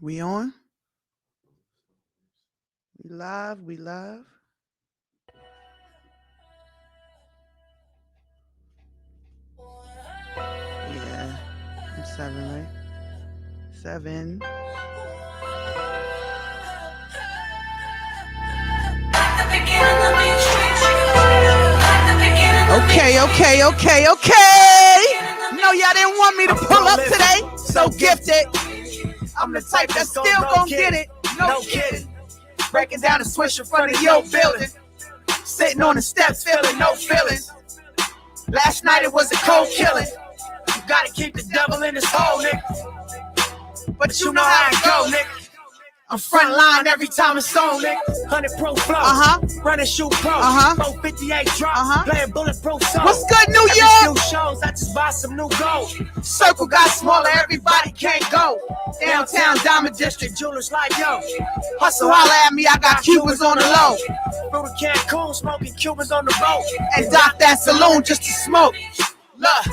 We on? We live? We live? Yeah. I'm 7, right? 7. Okay. No, y'all didn't want me to pull up today. So gifted. I'm the type that's still gonna get it. No kidding. Breaking down the switch in front of your building. Sitting on the steps, feeling no feelings. Last night it was a cold killing. You gotta keep the devil in his hole, nigga. But you know how it go, nigga. I'm front line every time it's on, nigga. 100 pro flow, running shoot pro, 458 drop, playing bulletproof songs. What's good, New York? New shows, I just buy some new gold. Circle got smaller, everybody can't go. Downtown Diamond District, jewelers like yo. Hustle, holla at me, I got Cubans on the low. Through the Cancun, smoking Cubans on the boat. And dock that saloon just to smoke. Look,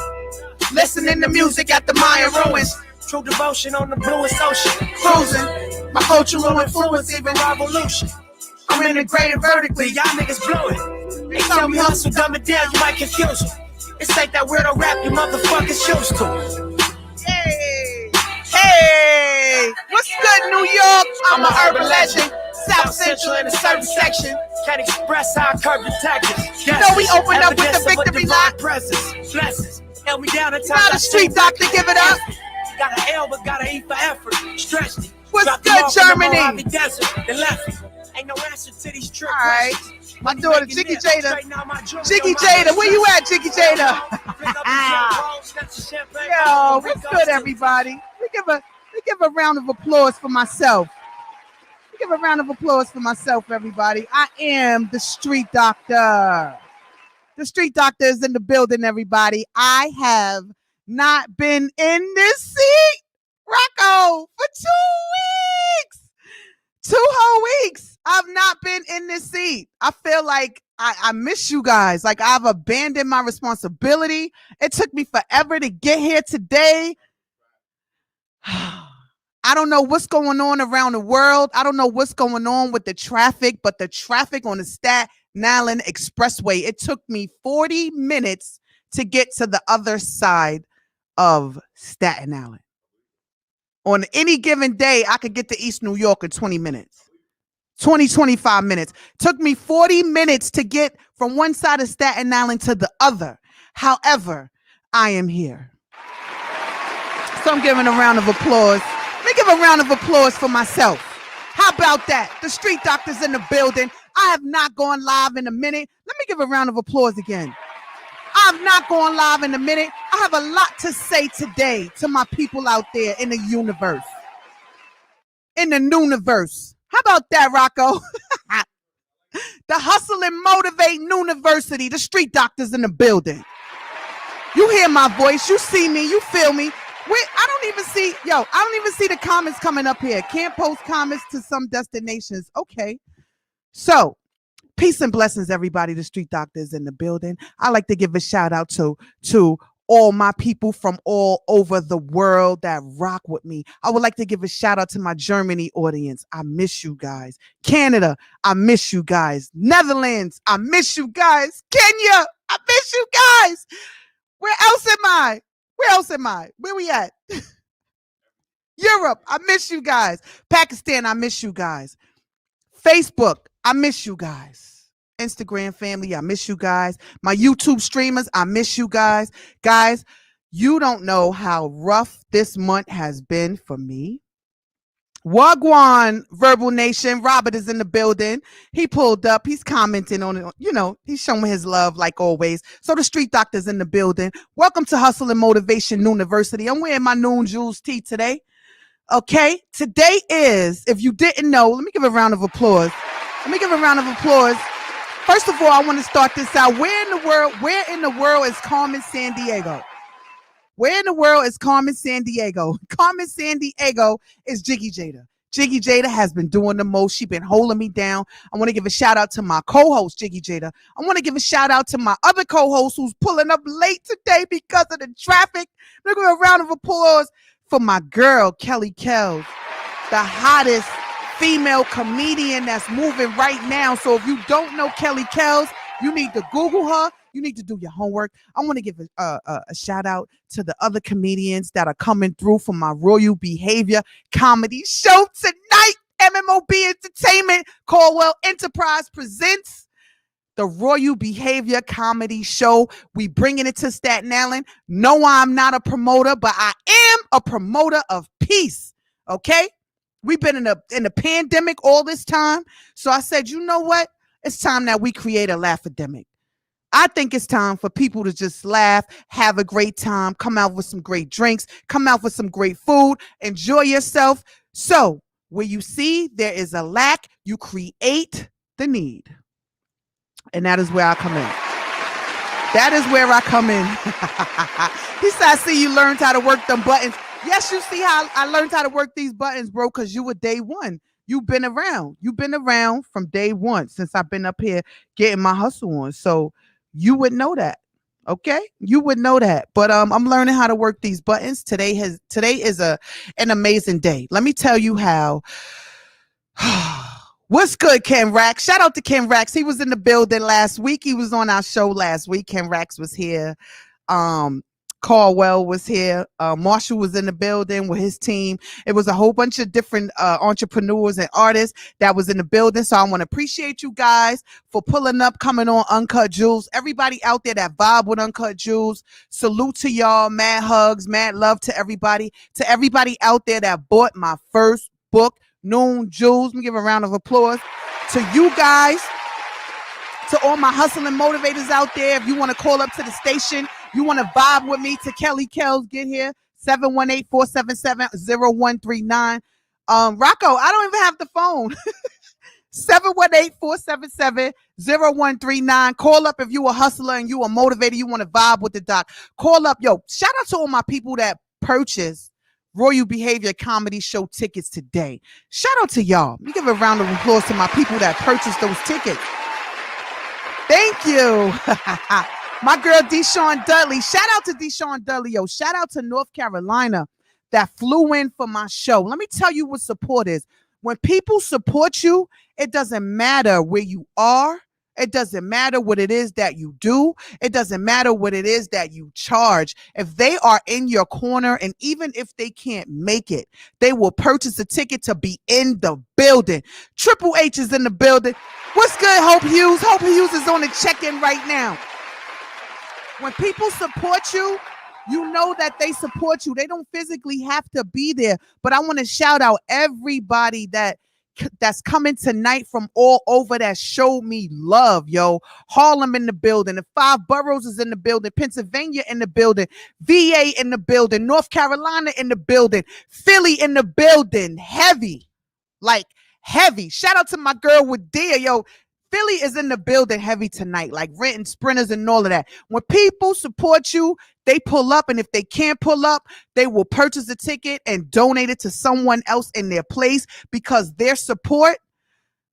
listening to music at the Mayan ruins. True devotion on the bluest ocean. Cruising, my cultural influence, even revolution. I'm integrated vertically, y'all niggas blow it. They tell me hustle, dumb it down, you might confuse you. This ain't that weirdo rap you motherfuckers used to. Hey, what's good, New York? I'm an urban legend. South Central in a certain section. Can't express how I curb the tactics. You know we open up with the victory line. Presence, blessings, held me down at times. Not a street doctor, give it up. Got an L, but got an E for effort. Stretched it. What's good, Germany? Desert, then left it. Ain't no answer to these trick questions. My daughter, Jiggy Jada. Jiggy Jada, where you at, Jiggy Jada? Yo, what's good, everybody? We give a round of applause for myself. Give a round of applause for myself, everybody. I am the street doctor. The street doctor is in the building, everybody. I have not been in this seat, Rocco, for 2 weeks. 2 whole weeks. I've not been in this seat. I feel like I miss you guys. Like I've abandoned my responsibility. It took me forever to get here today. I don't know what's going on around the world. I don't know what's going on with the traffic, but the traffic on the Staten Island Expressway, it took me 40 minutes to get to the other side of Staten Island. On any given day, I could get to East New York in 20 minutes. 25 minutes. Took me 40 minutes to get from one side of Staten Island to the other. However, I am here. So I'm giving a round of applause. Let me give a round of applause for myself. How about that? The street doctor's in the building. I have not gone live in a minute. Let me give a round of applause again. I'm not going live in a minute. I have a lot to say today to my people out there in the universe. In the Nooniverse. How about that, Rocco? The Hustle and Motivate Nooniversity. The street doctor's in the building. You hear my voice. You see me. You feel me. Wait, I don't even see the comments coming up here. Can't post comments to some destinations. Okay. So, peace and blessings, everybody. The street doctor is in the building. I like to give a shout out to all my people from all over the world that rock with me. I would like to give a shout out to my Germany audience. I miss you guys. Canada, I miss you guys. Netherlands, I miss you guys. Kenya, I miss you guys. Where else am I? Where we at? Europe, I miss you guys. Pakistan, I miss you guys. Facebook, I miss you guys. Instagram family, I miss you guys. My YouTube streamers, I miss you guys. Guys, you don't know how rough this month has been for me. Wagwan Verbal Nation, Robert is in the building. He pulled up. He's commenting on it. You know, he's showing his love like always. So the street doctor's in the building. Welcome to Hustle and Motivation University. I'm wearing my Noon Jewels tee today. Okay, today is, if you didn't know, let me give a round of applause. First of all, I want to start this out. Where in the world is Carmen Sandiego? Where in the world is Carmen Sandiego? Carmen Sandiego is Jiggy Jada. Jiggy Jada has been doing the most. She's been holding me down. I want to give a shout out to my co-host, Jiggy Jada. I want to give a shout out to my other co-host who's pulling up late today because of the traffic. Let me give a round of applause for my girl, Kelly Kells. the hottest female comedian that's moving right now. So if you don't know Kelly Kells, you need to Google her. You need to do your homework. I want to give a shout out to the other comedians that are coming through for my Royal Behavior comedy show tonight. MMOB Entertainment, Caldwell Enterprise presents the Royal Behavior comedy show. We bringing it to Staten Island. No, I'm not a promoter, but I am a promoter of peace. Okay? We've been in the pandemic all this time. So I said, you know what? It's time that we create a laugh-a-demic. I think it's time for people to just laugh, have a great time, come out with some great drinks, come out with some great food, enjoy yourself. So where you see there is a lack, you create the need. And that is where I come in. That is where I come in. He said, I see you learned how to work them buttons. Yes, you see how I learned how to work these buttons, bro, because you were day one. You've been around. You've been around from day one since I've been up here getting my hustle on. So you would know that. Okay? You would know that. But I'm learning how to work these buttons. Today is an amazing day. Let me tell you how. What's good, Ken Rax? Shout out to Ken Rax. He was in the building last week. He was on our show last week. Ken Rax was here. Caldwell was here. Marshall was in the building with his team. It was a whole bunch of different entrepreneurs and artists that was in the building. So I want to appreciate you guys for pulling up, coming on Uncut Jewels. Everybody out there that vibe with Uncut Jewels, salute to y'all. Mad hugs, mad love to everybody. To everybody out there that bought my first book, Noon Jewels. Let me give a round of applause to you guys. To all my hustling motivators out there, if you want to call up to the station, you want to vibe with me, to Kelly Kells, get here, 718-477-0139. Rocco, I don't even have the phone. 718-477-0139. Call up if you a hustler and you a motivator, you want to vibe with the doc. Call up. Yo, shout out to all my people that purchased Royal Behavior comedy show tickets today. Shout out to y'all. Let me give a round of applause to my people that purchased those tickets. Thank you. My girl, Deshaun Dudley. Shout out to Deshaun Dudley. Yo, shout out to North Carolina that flew in for my show. Let me tell you what support is. When people support you, it doesn't matter where you are. It doesn't matter what it is that you do. It doesn't matter what it is that you charge. If they are in your corner, and even if they can't make it, they will purchase a ticket to be in the building. Triple H is in the building. What's good, Hope Hughes? Hope Hughes is on the check-in right now. When people support you, you know that they support you. They don't physically have to be there. But I want to shout out everybody that's coming tonight from all over that showed me love, yo. Harlem in the building. The 5 boroughs is in the building. Pennsylvania in the building. VA in the building. North Carolina in the building. Philly in the building. Heavy. Like heavy. Shout out to my girl with Dia, yo. Philly is in the building heavy tonight, like renting sprinters and all of that. When people support you, they pull up, and if they can't pull up, they will purchase a ticket and donate it to someone else in their place, because their support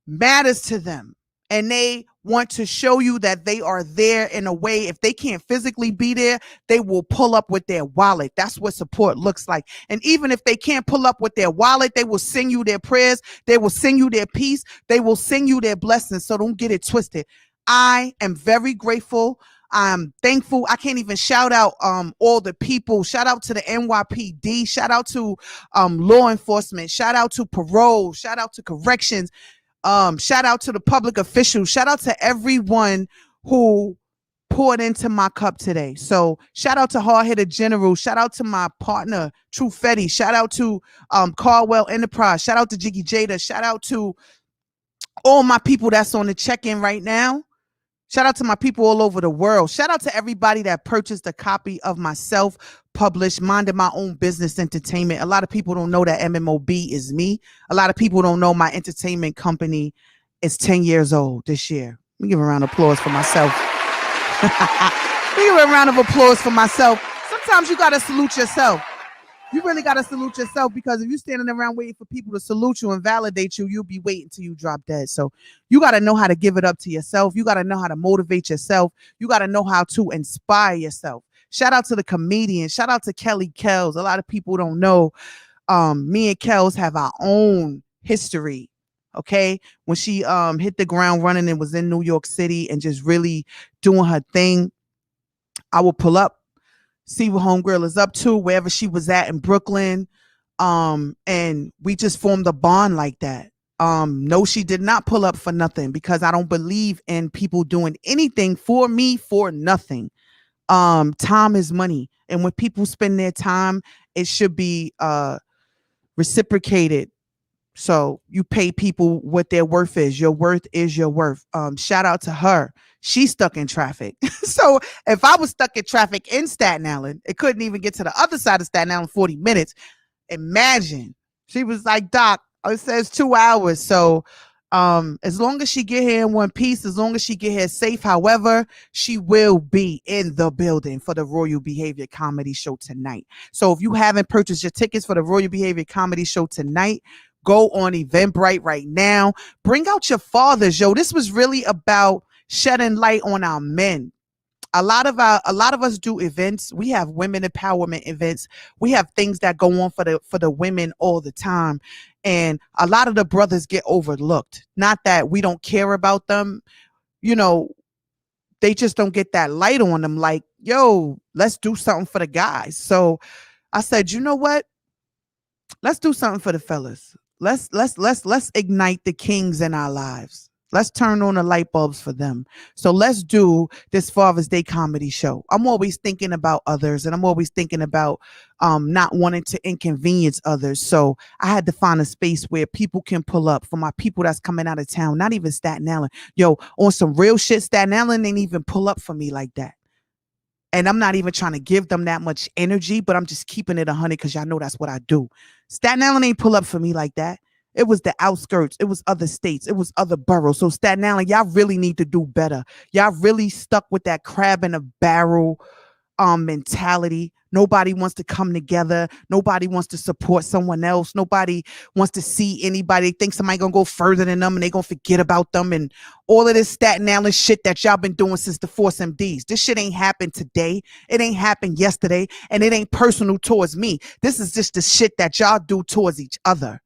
matters to them. And they want to show you that they are there in a way. If they can't physically be there, they will pull up with their wallet. That's what support looks like. And even if they can't pull up with their wallet, they will sing you their prayers. They will sing you their peace. They will sing you their blessings. So don't get it twisted. I am very grateful. I'm thankful. I can't even shout out all the people. Shout out to the NYPD. Shout out to law enforcement. Shout out to parole. Shout out to corrections. Shout out to the public officials. Shout out to everyone who poured into my cup today. So shout out to Hard Hitter General. Shout out to my partner, True Fetty. Shout out to Caldwell Enterprise. Shout out to Jiggy Jada. Shout out to all my people that's on the check-in right now. Shout out to my people all over the world. Shout out to everybody that purchased a copy of my self-published Minding My Own Business Entertainment. A lot of people don't know that MMOB is me. A lot of people don't know my entertainment company is 10 years old this year. Let me give a round of applause for myself. Let me give a round of applause for myself. Sometimes you got to salute yourself. You really got to salute yourself, because if you're standing around waiting for people to salute you and validate you, you'll be waiting till you drop dead. So you got to know how to give it up to yourself. You got to know how to motivate yourself. You got to know how to inspire yourself. Shout out to the comedians. Shout out to Kelly Kells. A lot of people don't know Me and Kels have our own history. Okay. When she hit the ground running and was in New York City and just really doing her thing, I would pull up, see what homegirl is up to, wherever she was at in Brooklyn. And we just formed a bond like that. No, she did not pull up for nothing, because I don't believe in people doing anything for me for nothing. Time is money. And when people spend their time, it should be reciprocated. So you pay people what their worth is. Your worth is your worth. Shout out to her. She's stuck in traffic. So if I was stuck in traffic in Staten Island, it couldn't even get to the other side of Staten Island in 40 minutes. Imagine. She was like, Doc, it says 2 hours. So as long as she get here in one piece, as long as she get here safe, however, she will be in the building for the Royal Behavior Comedy Show tonight. So if you haven't purchased your tickets for the Royal Behavior Comedy Show tonight, go on Eventbrite right now. Bring out your fathers, yo. This was really about shedding light on our men. A lot of us do events. We have women empowerment events. We have things that go on for the women all the time. And a lot of the brothers get overlooked. Not that we don't care about them. You know, they just don't get that light on them. Like, yo, let's do something for the guys. So I said, you know what? Let's do something for the fellas. Let's ignite the kings in our lives. Let's turn on the light bulbs for them. So let's do this Father's Day comedy show. I'm always thinking about others, and I'm always thinking about not wanting to inconvenience others. So I had to find a space where people can pull up for my people that's coming out of town, not even Staten Island. Yo, on some real shit, Staten Island ain't even pull up for me like that. And I'm not even trying to give them that much energy, but I'm just keeping it 100 because y'all know that's what I do. Staten Island ain't pull up for me like that. It was the outskirts. It was other states. It was other boroughs. So Staten Island, y'all really need to do better. Y'all really stuck with that crab in a barrel mentality. Nobody wants to come together. Nobody wants to support someone else. Nobody wants to see anybody. They think somebody gonna go further than them and they gonna forget about them, and all of this Staten Island shit that y'all been doing since the Force MDs. This shit ain't happened today. It ain't happened yesterday, and it ain't personal towards me. This is just the shit that y'all do towards each other.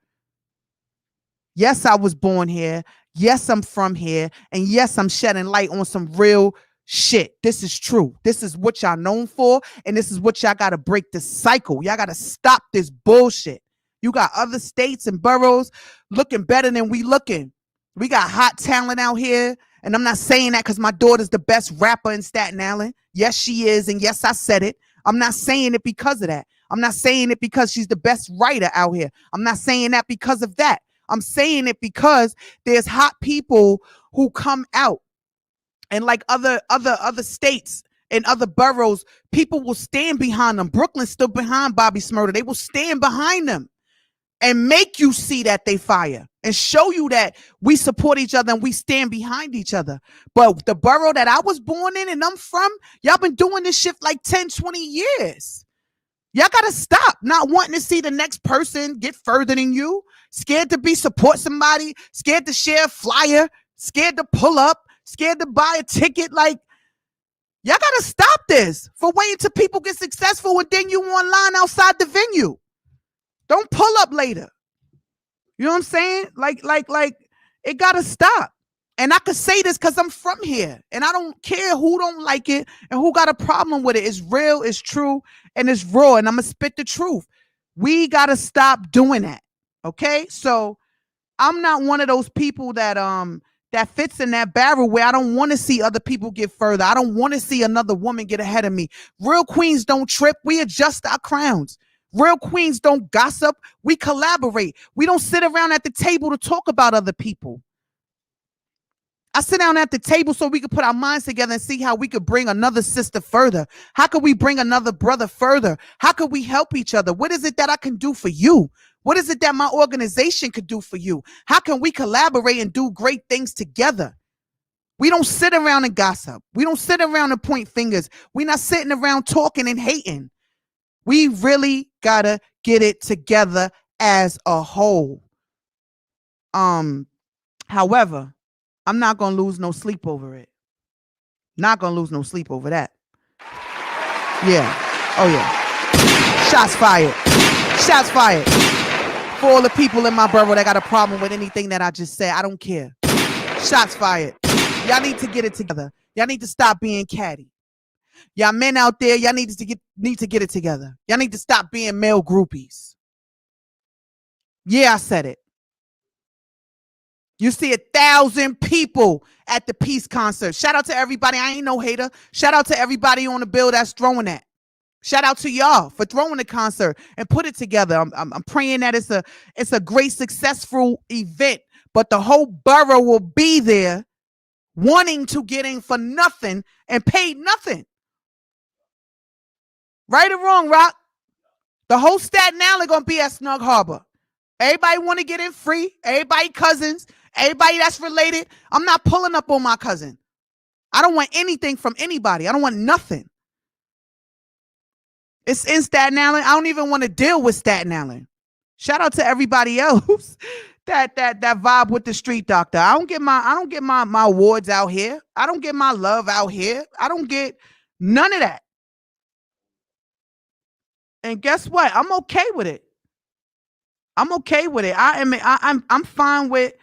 Yes, I was born here. Yes, I'm from here. And yes, I'm shedding light on some real shit. This is true. This is what y'all known for. And this is what y'all got to break the cycle. Y'all got to stop this bullshit. You got other states and boroughs looking better than we looking. We got hot talent out here. And I'm not saying that because my daughter's the best rapper in Staten Island. Yes, she is. And yes, I said it. I'm not saying it because of that. I'm not saying it because she's the best writer out here. I'm not saying that because of that. I'm saying it because there's hot people who come out, and like other states and other boroughs, people will stand behind them. Brooklyn stood behind Bobby Smurder. They will stand behind them and make you see that they fire and show you that we support each other and we stand behind each other. But the borough that I was born in and I'm from, y'all been doing this shit like 10, 20 years. Y'all got to stop not wanting to see the next person get further than you. Scared to support somebody, scared to share a flyer, scared to pull up, scared to buy a ticket. Like, y'all got to stop this for waiting till people get successful and then you online outside the venue. Don't pull up later. You know what I'm saying? Like, it got to stop. And I could say this because I'm from here. And I don't care who don't like it and who got a problem with it. It's real, it's true, and it's raw. And I'm going to spit the truth. We got to stop doing that. Okay? So I'm not one of those people that fits in that barrel where I don't want to see other people get further. I don't want to see another woman get ahead of me. Real queens don't trip. We adjust our crowns. Real queens don't gossip. We collaborate. We don't sit around at the table to talk about other people. I sit down at the table so we could put our minds together and see how we could bring another sister further. How could we bring another brother further? How could we help each other? What is it that I can do for you? What is it that my organization could do for you? How can we collaborate and do great things together? We don't sit around and gossip. We don't sit around and point fingers. We're not sitting around talking and hating. We really gotta get it together as a whole. However, I'm not going to lose no sleep over it. Not going to lose no sleep over that. Yeah. Oh, yeah. Shots fired. Shots fired. For all the people in my borough that got a problem with anything that I just said, I don't care. Shots fired. Y'all need to get it together. Y'all need to stop being catty. Y'all men out there, y'all need to get it together. Y'all need to stop being male groupies. Yeah, I said it. You see 1,000 people at the peace concert. Shout out to everybody. I ain't no hater. Shout out to everybody on the bill that's throwing that. Shout out to y'all for throwing the concert and put it together. I'm praying that it's a great, successful event, but the whole borough will be there wanting to get in for nothing and paid nothing. Right or wrong, Rock? The whole Staten Island gonna be at Snug Harbor. Everybody want to get in free. Everybody cousins. Everybody that's related. I'm not pulling up on my cousin. I don't want anything from anybody. I don't want nothing. It's in Staten Island. I don't even want to deal with Staten Island. Shout out to everybody else that vibe with the street doctor. I don't get my awards out here. I don't get my love out here. I don't get none of that. And guess what? I'm okay with it. I'm okay with it. I'm fine with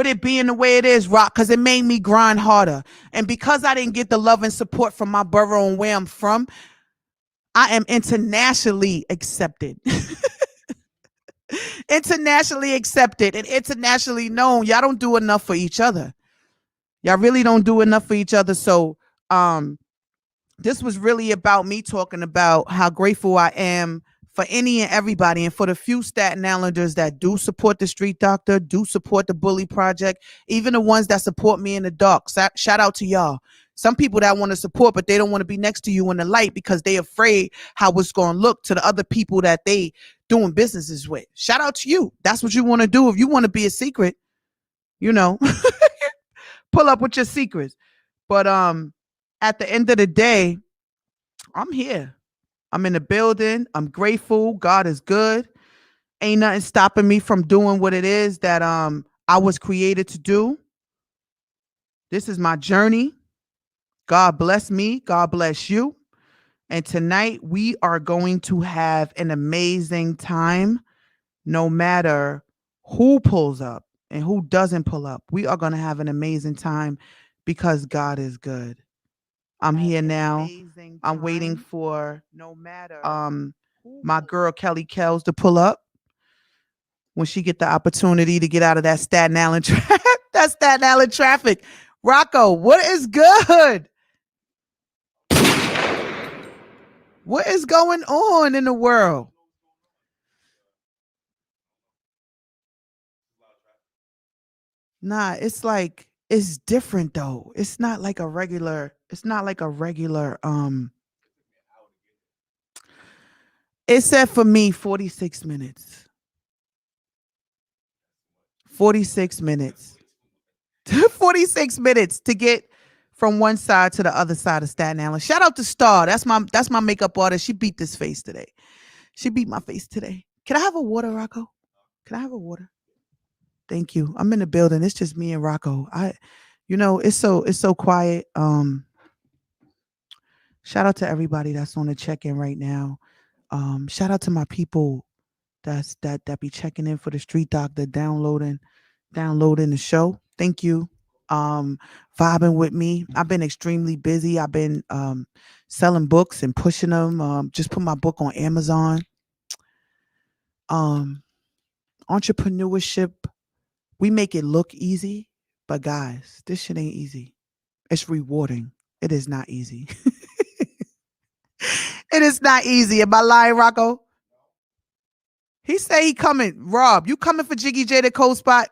it being the way it is, Rock, because it made me grind harder. And because I didn't get the love and support from my borough and where I'm from, I am internationally accepted. Internationally accepted and internationally known. Y'all don't do enough for each other. Y'all really don't do enough for each other. So this was really about me talking about how grateful I am for any and everybody, and for the few Staten Islanders that do support the street doctor, do support the bully project, even the ones that support me in the dark. Shout out to y'all. Some people that want to support, but they don't want to be next to you in the light because they afraid how it's going to look to the other people that they doing businesses with. Shout out to you. That's what you want to do. If you want to be a secret, pull up with your secrets. But at the end of the day, I'm here. I'm in the building. I'm grateful. God is good. Ain't nothing stopping me from doing what it is that I was created to do. This is my journey. God bless me. God bless you. And tonight we are going to have an amazing time, no matter who pulls up and who doesn't pull up. We are going to have an amazing time because God is good. I'm here now. I'm waiting for my girl Kelly Kells to pull up when she get the opportunity to get out of that Staten Island that Staten Island traffic. Rocco, what is good? What is going on in the world? Nah, it's different though. It's not like a regular it said for me 46 minutes. 46 minutes. 46 minutes to get from one side to the other side of Staten Island. Shout out to Star. That's my makeup artist. She beat this face today. She beat my face today. Can I have a water, Rocco? Can I have a water? Thank you. I'm in the building. It's just me and Rocco. It's so quiet. Shout out to everybody that's on the check-in right now. Shout out to my people that be checking in for the street doctor, downloading the show. Thank you. Vibing with me. I've been extremely busy. I've been selling books and pushing them. Just put my book on Amazon. Entrepreneurship, we make it look easy, but guys, this shit ain't easy. It's rewarding. It is not easy. It is not easy. Am I lying, Rocco? He say he coming. Rob, you coming for Jiggy J the cold spot?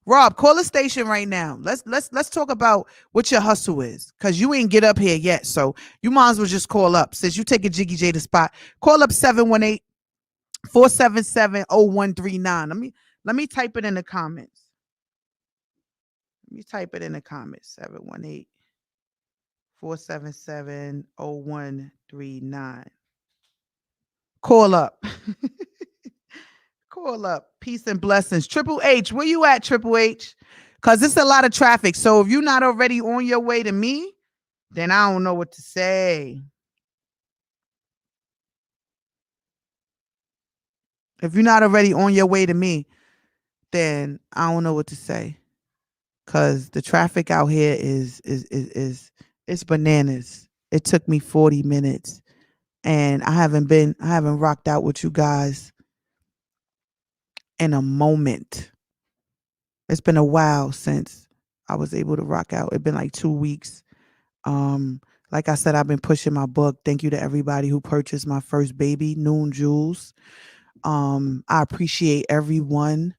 Rob, call the station right now. Let's talk about what your hustle is, because you ain't get up here yet. So you might as well just call up. Since you take a Jiggy J the spot, call up 718-477-0139. Let me type it in the comments. Let me type it in the comments. 718-477-0139. Call up. Call up. Peace and blessings. Triple H, where you at, Triple H? Because it's a lot of traffic. So if you're not already on your way to me, then I don't know what to say. If you're not already on your way to me, then I don't know what to say. Cause the traffic out here is it's bananas. It took me 40 minutes and I haven't rocked out with you guys in a moment. It's been a while since I was able to rock out. It's been like 2 weeks. Um, like I said, I've been pushing my book. Thank you to everybody who purchased my first baby, Noon Jewels. I appreciate everyone.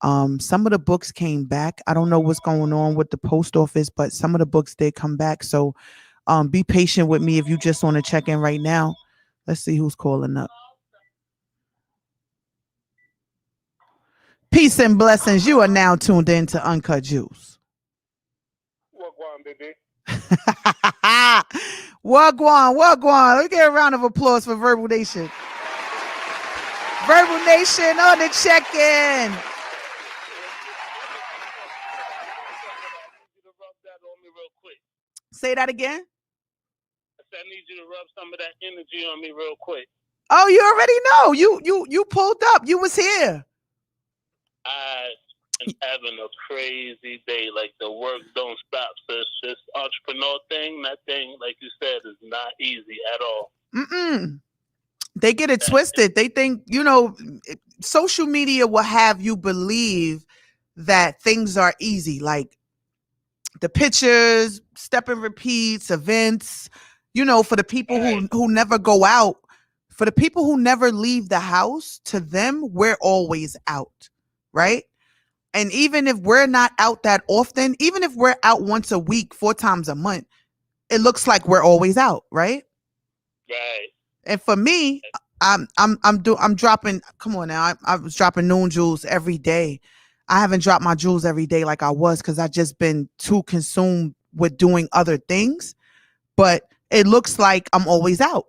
Some of the books came back. I don't know what's going on with the post office, but some of the books did come back. So be patient with me if you just want to check in right now. Let's see who's calling up. Peace and blessings. You are now tuned in to Uncut Jewels. Wagwan, baby. Wagwan, wagwan. Let's get a round of applause for Verbal Nation. Verbal Nation on the check-in. You to rub that on me real quick. Say that again. I need you to rub some of that energy on me real quick. Oh, you already know. You pulled up. You was here. I am having a crazy day. Like the work don't stop. So it's just entrepreneur thing. That thing, like you said, is not easy at all. They get it twisted. They think, social media will have you believe that things are easy. Like the pictures, step and repeats, events, for the people who never go out, for the people who never leave the house, to them, we're always out, right? And even if we're not out that often, even if we're out once a week, 4 times a month, it looks like we're always out, right? Right. And for me, I'm dropping. Come on now, I was dropping Noon Jewels every day. I haven't dropped my jewels every day like I was because I just been too consumed with doing other things. But it looks like I'm always out,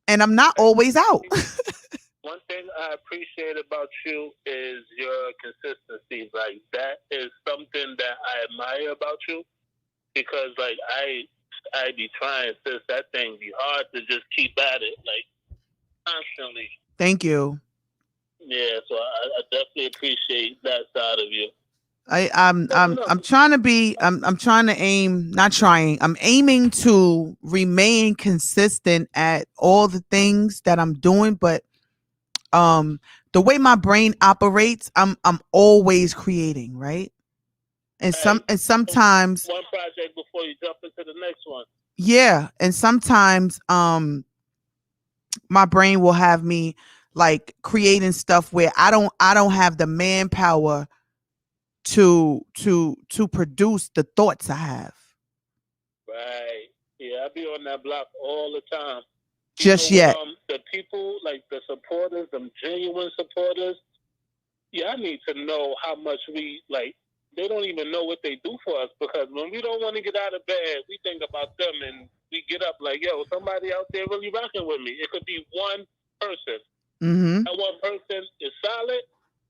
and I'm not always out. One thing I appreciate about you is your consistency. Like that is something that I admire about you because, like, I be trying since that thing be hard to just keep at it, like constantly. Thank you. Yeah, so I definitely appreciate that side of you. I'm trying to be I'm trying to aim, not trying, I'm aiming to remain consistent at all the things that I'm doing, but the way my brain operates, I'm always creating, right? And sometimes one project before you jump into the next one. Yeah, and sometimes my brain will have me like creating stuff where I don't have the manpower to produce the thoughts I have. Right. Yeah, I be on that block all the time. Just yet. The people, like the supporters, them genuine supporters, yeah, I need to know how much we, like, they don't even know what they do for us because when we don't want to get out of bed, we think about them and we get up like, yo, somebody out there really rocking with me. It could be one person. That one person is solid.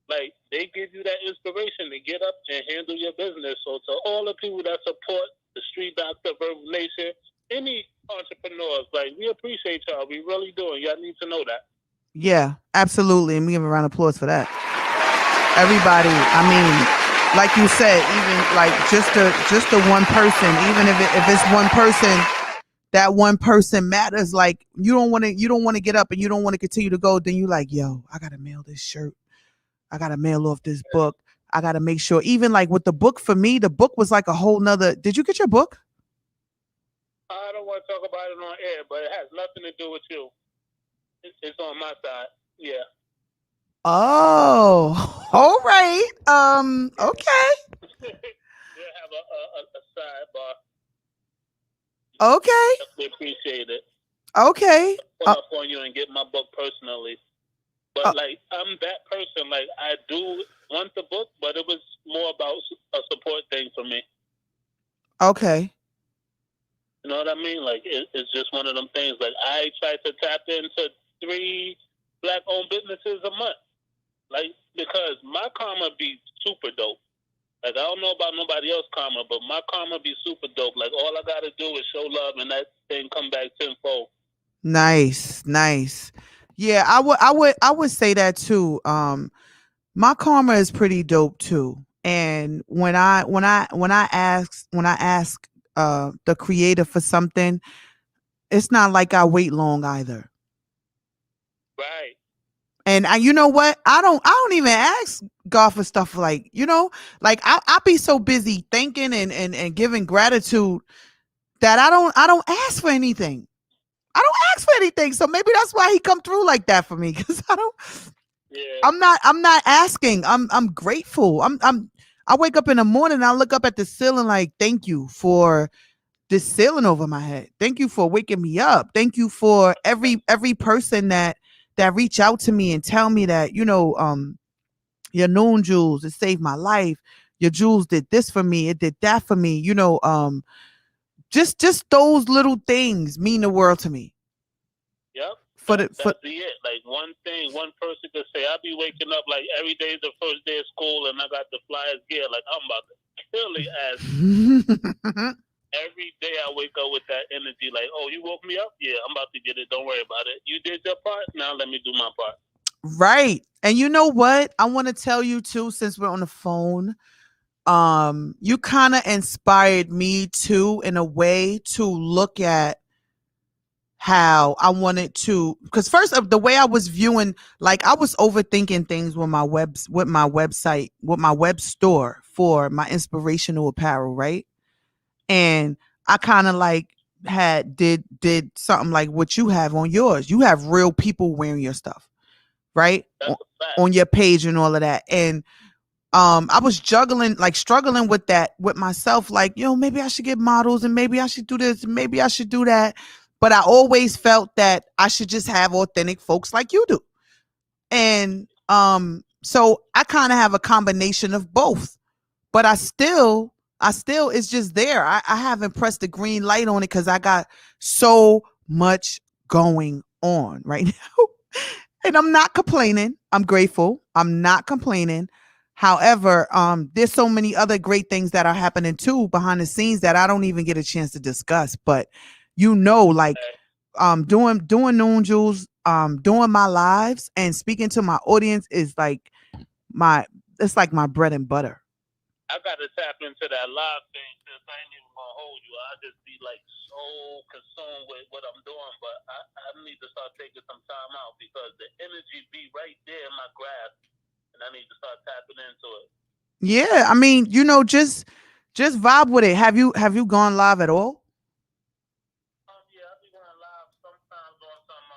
Like, they give you that inspiration to get up and handle your business. So to all the people that support the Street Doctor, Verbal Nation, any entrepreneurs, like, we appreciate y'all. We really do. And y'all need to know that. Yeah, absolutely. And we give a round of applause for that. Everybody, I mean, like you said, even like just the one person, even if it's one person, that one person matters. Like you don't want to get up and you don't want to continue to go. Then you like, yo, I gotta mail this shirt. I gotta mail off this book. I gotta make sure. Even like with the book, for me, the book was like a whole nother. Did you get your book? I don't want to talk about it on air, but it has nothing to do with you. It's on my side. Yeah. Oh, all right. Okay. We'll have a sidebar. Okay. We appreciate it. Okay. Pull up on you and get my book personally. But like, I'm that person. Like, I do want the book, but it was more about a support thing for me. Okay. You know what I mean? Like, it's just one of them things. Like, I try to tap into 3 Black-owned businesses a month. Like, because my karma be super dope. Like, I don't know about nobody else's karma, but my karma be super dope. Like, all I got to do is show love and that thing come back tenfold. Nice. Yeah, I would say that too. My karma is pretty dope too. And when I ask the creator for something, it's not like I wait long either. Right. And you know what? I don't even ask God for stuff like, like I be so busy thinking and giving gratitude that I don't ask for anything. I don't ask for anything. So maybe that's why he come through like that for me, cuz Yeah. I'm not asking. I'm grateful. I wake up in the morning and I look up at the ceiling like, thank you for this ceiling over my head. Thank you for waking me up. Thank you for every person that reach out to me and tell me that, your noon jewels, it saved my life. Your jewels did this for me. It did that for me. Just those little things mean the world to me. Yep. For the for That's it. Like one thing, one person could say, I be waking up like every day is the first day of school and I got the flyers gear. Like I'm about to kill the ass. Every day I wake up with that energy. Like, oh, you woke me up? Yeah, I'm about to get it. Don't worry about it. You did your part. Now let me do my part. Right. And you know what? I want to tell you too, since we're on the phone, you kind of inspired me too in a way to look at how I wanted to, because first of the way I was viewing, like I was overthinking things with my website, with my web store for my inspirational apparel, right? And I kind of like did something like what you have on yours. You have real people wearing your stuff, right? That's a fact. On your page and all of that. And I was juggling, like struggling with that with myself, like, maybe I should get models and maybe I should do this and maybe I should do that. But I always felt that I should just have authentic folks like you do. And so I kind of have a combination of both. But I still it's just there. I haven't pressed the green light on it because I got so much going on right now. And I'm not complaining. I'm grateful. I'm not complaining. However, there's so many other great things that are happening too behind the scenes that I don't even get a chance to discuss. But like doing noon jewels, doing my lives and speaking to my audience is like my it's like my bread and butter. I got to tap into that live thing since I ain't even gonna hold you. I just be like so consumed with what I'm doing, but I need to start taking some time out because the energy be right there in my grasp, and I need to start tapping into it. Yeah, I mean, just vibe with it. Have you gone live at all? Yeah, I be going live sometimes on some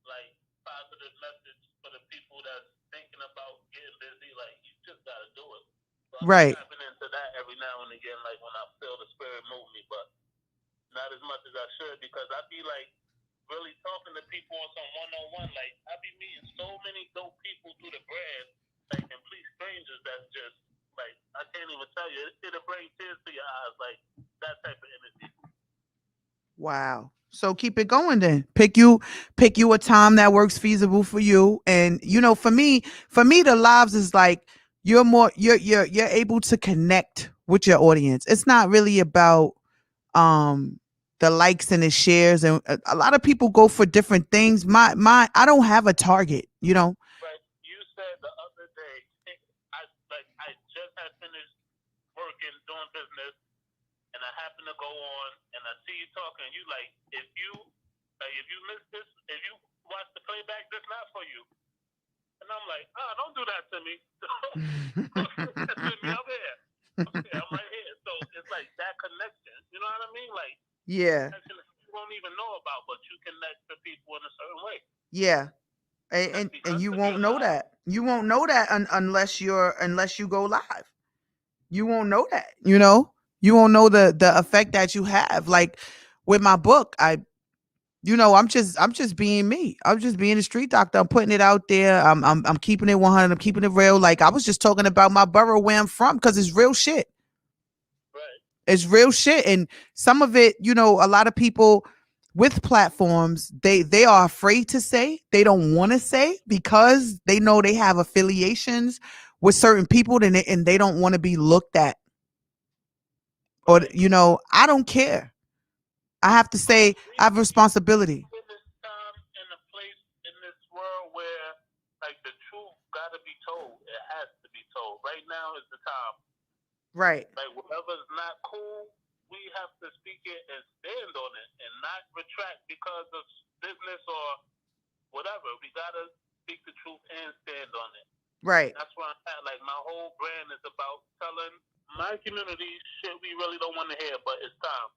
like positive message for the people that's thinking about getting busy. Like you just gotta do it. So I be Right. tapping into that every now and again, like when I feel the spirit move me, but not as much as I should because I be like really talking to people on some one on one. Like I be meeting so many dope people through the brand, like complete strangers that's just like I can't even tell you. It'll bring tears to your eyes, like that type of energy. Wow. So keep it going then. Pick you a time that works feasible for you. And for me the lives is like you're able to connect with your audience. It's not really about um the likes and the shares, and a lot of people go for different things. My I don't have a target. But you said the other day, I just had finished working doing business, and I happen to go on and I see you talking. And you like if you miss this, if you watch the playback, this not for you. And I'm like, don't do that to me. Send me up here. I'm right here. So it's like that connection. You know what I mean? Like Yeah. connection that you won't even know about, but you connect to people in a certain way. Yeah. And, That's and because you of your won't know life. that. You won't know that unless you go live. You won't know that. You won't know the effect that you have. Like with my book, I'm just being me. I'm just being a street doctor. I'm putting it out there. I'm keeping it 100. I'm keeping it real. Like I was just talking about my borough where I'm from because it's real shit. Right. It's real shit. And some of it, a lot of people with platforms, they are afraid to say, they don't want to say because they know they have affiliations with certain people and they don't want to be looked at. Or, Right. I don't care. I have to say I have responsibility. In this time and a place in now is the time. Right. Like whatever's not cool, we have to speak it and stand on it and not retract because of business or whatever. We gotta speak the truth and stand on it. Right. That's why I'm at. Like my whole brand is about telling my community shit we really don't want to hear, but it's time.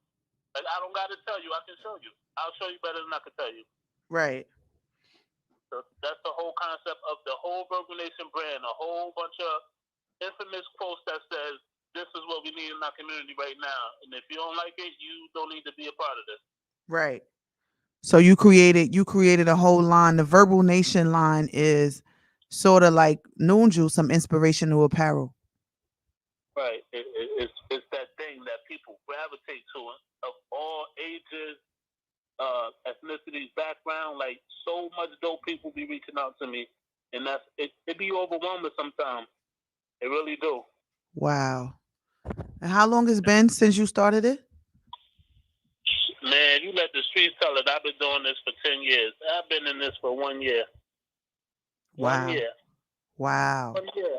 Like I don't gotta tell you, I can show you. I'll show you better than I can tell you. Right. So that's the whole concept of the whole Virgin Nation brand, a whole bunch of infamous quotes that says this is what we need in our community right now. And if you don't like it, you don't need to be a part of this. Right. So you created a whole line. The Verbal Nation line is sort of like Noonju, some inspirational apparel. Right. It's that thing that people gravitate to of all ages, ethnicities, background. Like so much dope people be reaching out to me, and that's it. It be overwhelming sometimes. It really do. Wow. And how long has been since you started it? Man, you let the streets tell it. I've been doing this for 10 years. I've been in this for 1 year. Wow. 1 year. Wow. 1 year.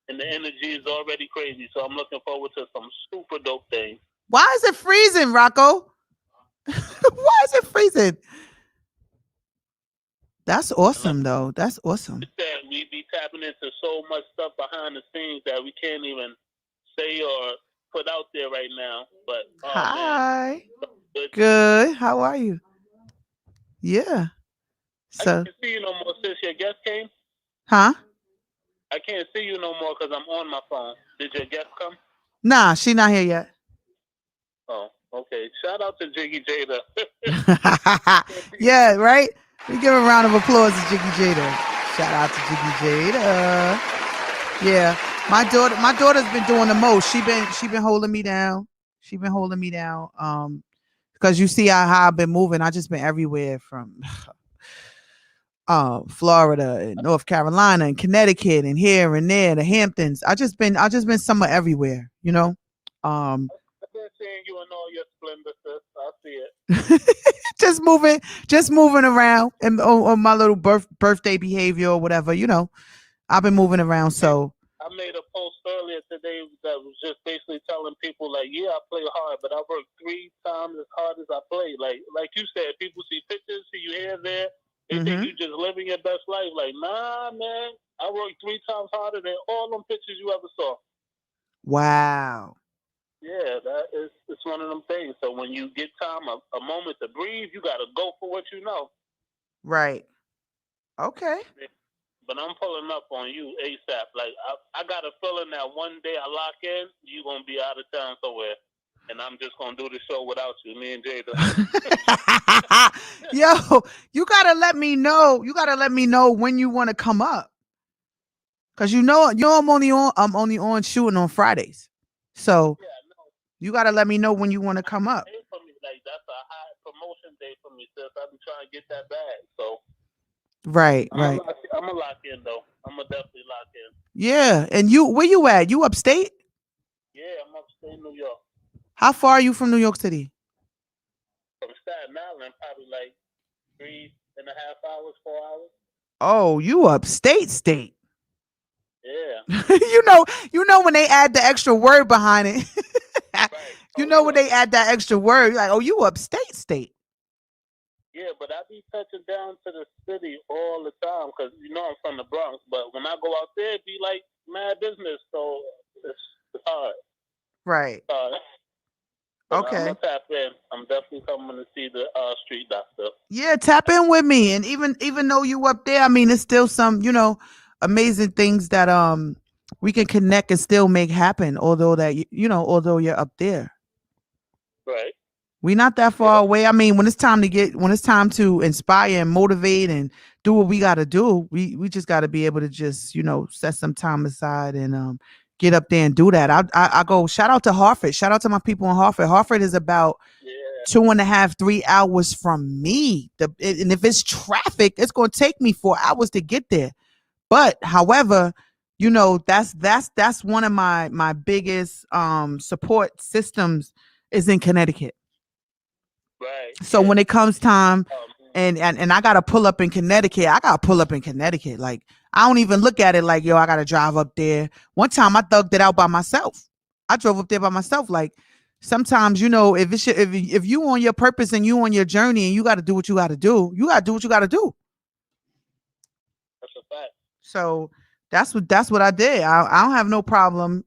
And the energy is already crazy. So I'm looking forward to some super dope things. Why is it freezing, Rocco? Why is it freezing? That's awesome, though. That's awesome. We be tapping into so much stuff behind the scenes that we can't even say or put out there right now. But Hi. Man, good. How are you? Yeah. So. I can't see you no more since your guest came. Huh? I can't see you no more because I'm on my phone. Did your guest come? Nah, she not here yet. Oh, okay. Shout out to Jiggy Jada. Yeah, right? We give a round of applause to Jiggy Jada. Shout out to Jiggy Jada. Yeah. My daughter's been doing the most. She been holding me down. She been holding me down. Because you see how I've been moving. I just been everywhere from Florida and North Carolina and Connecticut and here and there, the Hamptons. I just been somewhere everywhere, you know. I've been seeing you in all your splendor, sis. I see it. just moving around and on my little birthday behavior or whatever, you know. I've been moving around, so I made a post earlier today that was just basically telling people like, yeah, I play hard, but I work 3 times as hard as I play. Like you said, people see pictures, see you here, there. They think you just living your best life. Like, nah, man, I work 3 times harder than all them pictures you ever saw. Wow. Yeah, it's one of them things. So when you get time, a moment to breathe, you got to go for what you know. Right. Okay. But I'm pulling up on you ASAP. Like I got a feeling that one day I lock in, you gonna be out of town somewhere, and I'm just gonna do the show without you, me and Jada. Yo, you gotta let me know. You gotta let me know when you want to come up, cause you know I'm only on shooting on Fridays, so Yeah, I know. you gotta let me know when you want to come up. For me, like that's a high promotion day for me, sis. I've been trying to get that bag, so. Right. I'm gonna lock in though. I'm gonna definitely lock in. Yeah, and where you at? You upstate? Yeah, I'm upstate New York. How far are you from New York City? From Staten Island, probably like 3.5 hours, 4 hours. Oh, you upstate state. Yeah. you know when they add the extra word behind it. Right. You know when they add that extra word, you're like, oh, you upstate state. Yeah, but I be touching down to the city all the time because you know I'm from the Bronx. But when I go out there, it be like mad business, so it's hard. Right. Okay. I'm Okay. gonna tap in. I'm definitely coming to see the street doctor. Yeah, tap in with me, and even though you up there, I mean, it's still some amazing things that we can connect and still make happen. Although although you're up there. Right. We're not that far away. I mean, when it's time to inspire and motivate and do what we got to do, we just got to be able to just, set some time aside and get up there and do that. I go, shout out to Hartford. Shout out to my people in Hartford. Hartford is about 2.5, 3 hours from me. And if it's traffic, it's going to take me 4 hours to get there. But however, that's one of my biggest support systems is in Connecticut. Right. So when it comes time and I gotta pull up in Connecticut, like I don't even look at it like, yo, I gotta drive up there. One time I thugged it out by myself. I drove up there by myself. Like sometimes, if it's if you on your purpose and you on your journey and you gotta do what you gotta do, you gotta do what you gotta do. That's a fact. So that's what I did. I don't have no problem,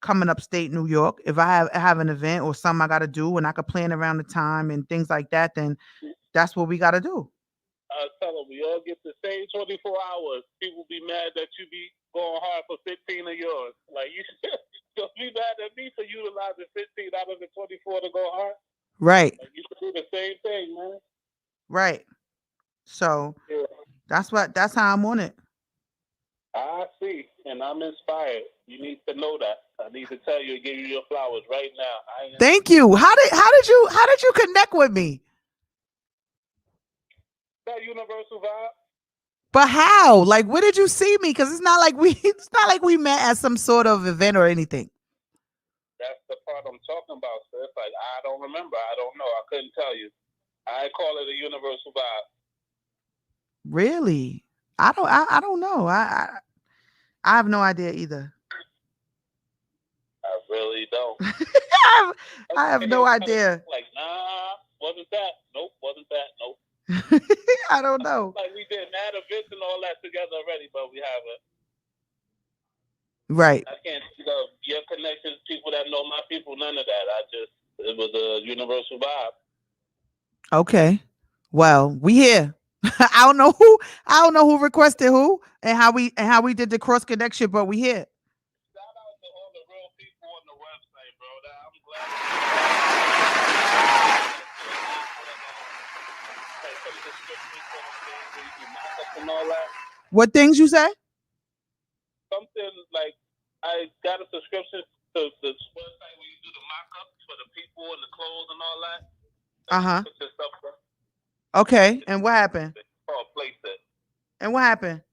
coming upstate New York. If I have an event or something I gotta do and I could plan around the time and things like that, then that's what we gotta do. I tell them we all get the same 24 hours. People be mad that you be going hard for 15 of yours. Like you don't be mad at me for utilizing 15 out of the 24 to go hard. Right. Like you can do the same thing, man. Right. So Yeah. that's how I'm on it. I see, and I'm inspired. You need to know that. I need to tell you, give you your flowers right now. I am Thank you. How did you connect with me? that universal vibe. But how? Like, where did you see me? Because it's not like we met at some sort of event or anything. That's the part I'm talking about. So it's like I don't remember. I don't know. I couldn't tell you. I call it a universal vibe. Really? I don't know. I have no idea either. I really don't. I have no idea. Like, nah, wasn't that? Nope, wasn't that? Nope. I don't know. Like we did mad events and all that together already, but we haven't. Right. I can't think of your connections, people that know my people, none of that. It was a universal vibe. Okay. Well, we here. I don't know who requested who and how we did the cross connection, but we here. Shout out to all the real people on the website, bro. I'm glad that like some descriptions for them things where you do mock-ups and all that. What things you say? Something like I got a subscription to the website where you do the mock-ups for the people and the clothes and all that. Uh-huh. Put this up there. Okay. And what happened? It's called Place It. And what happened?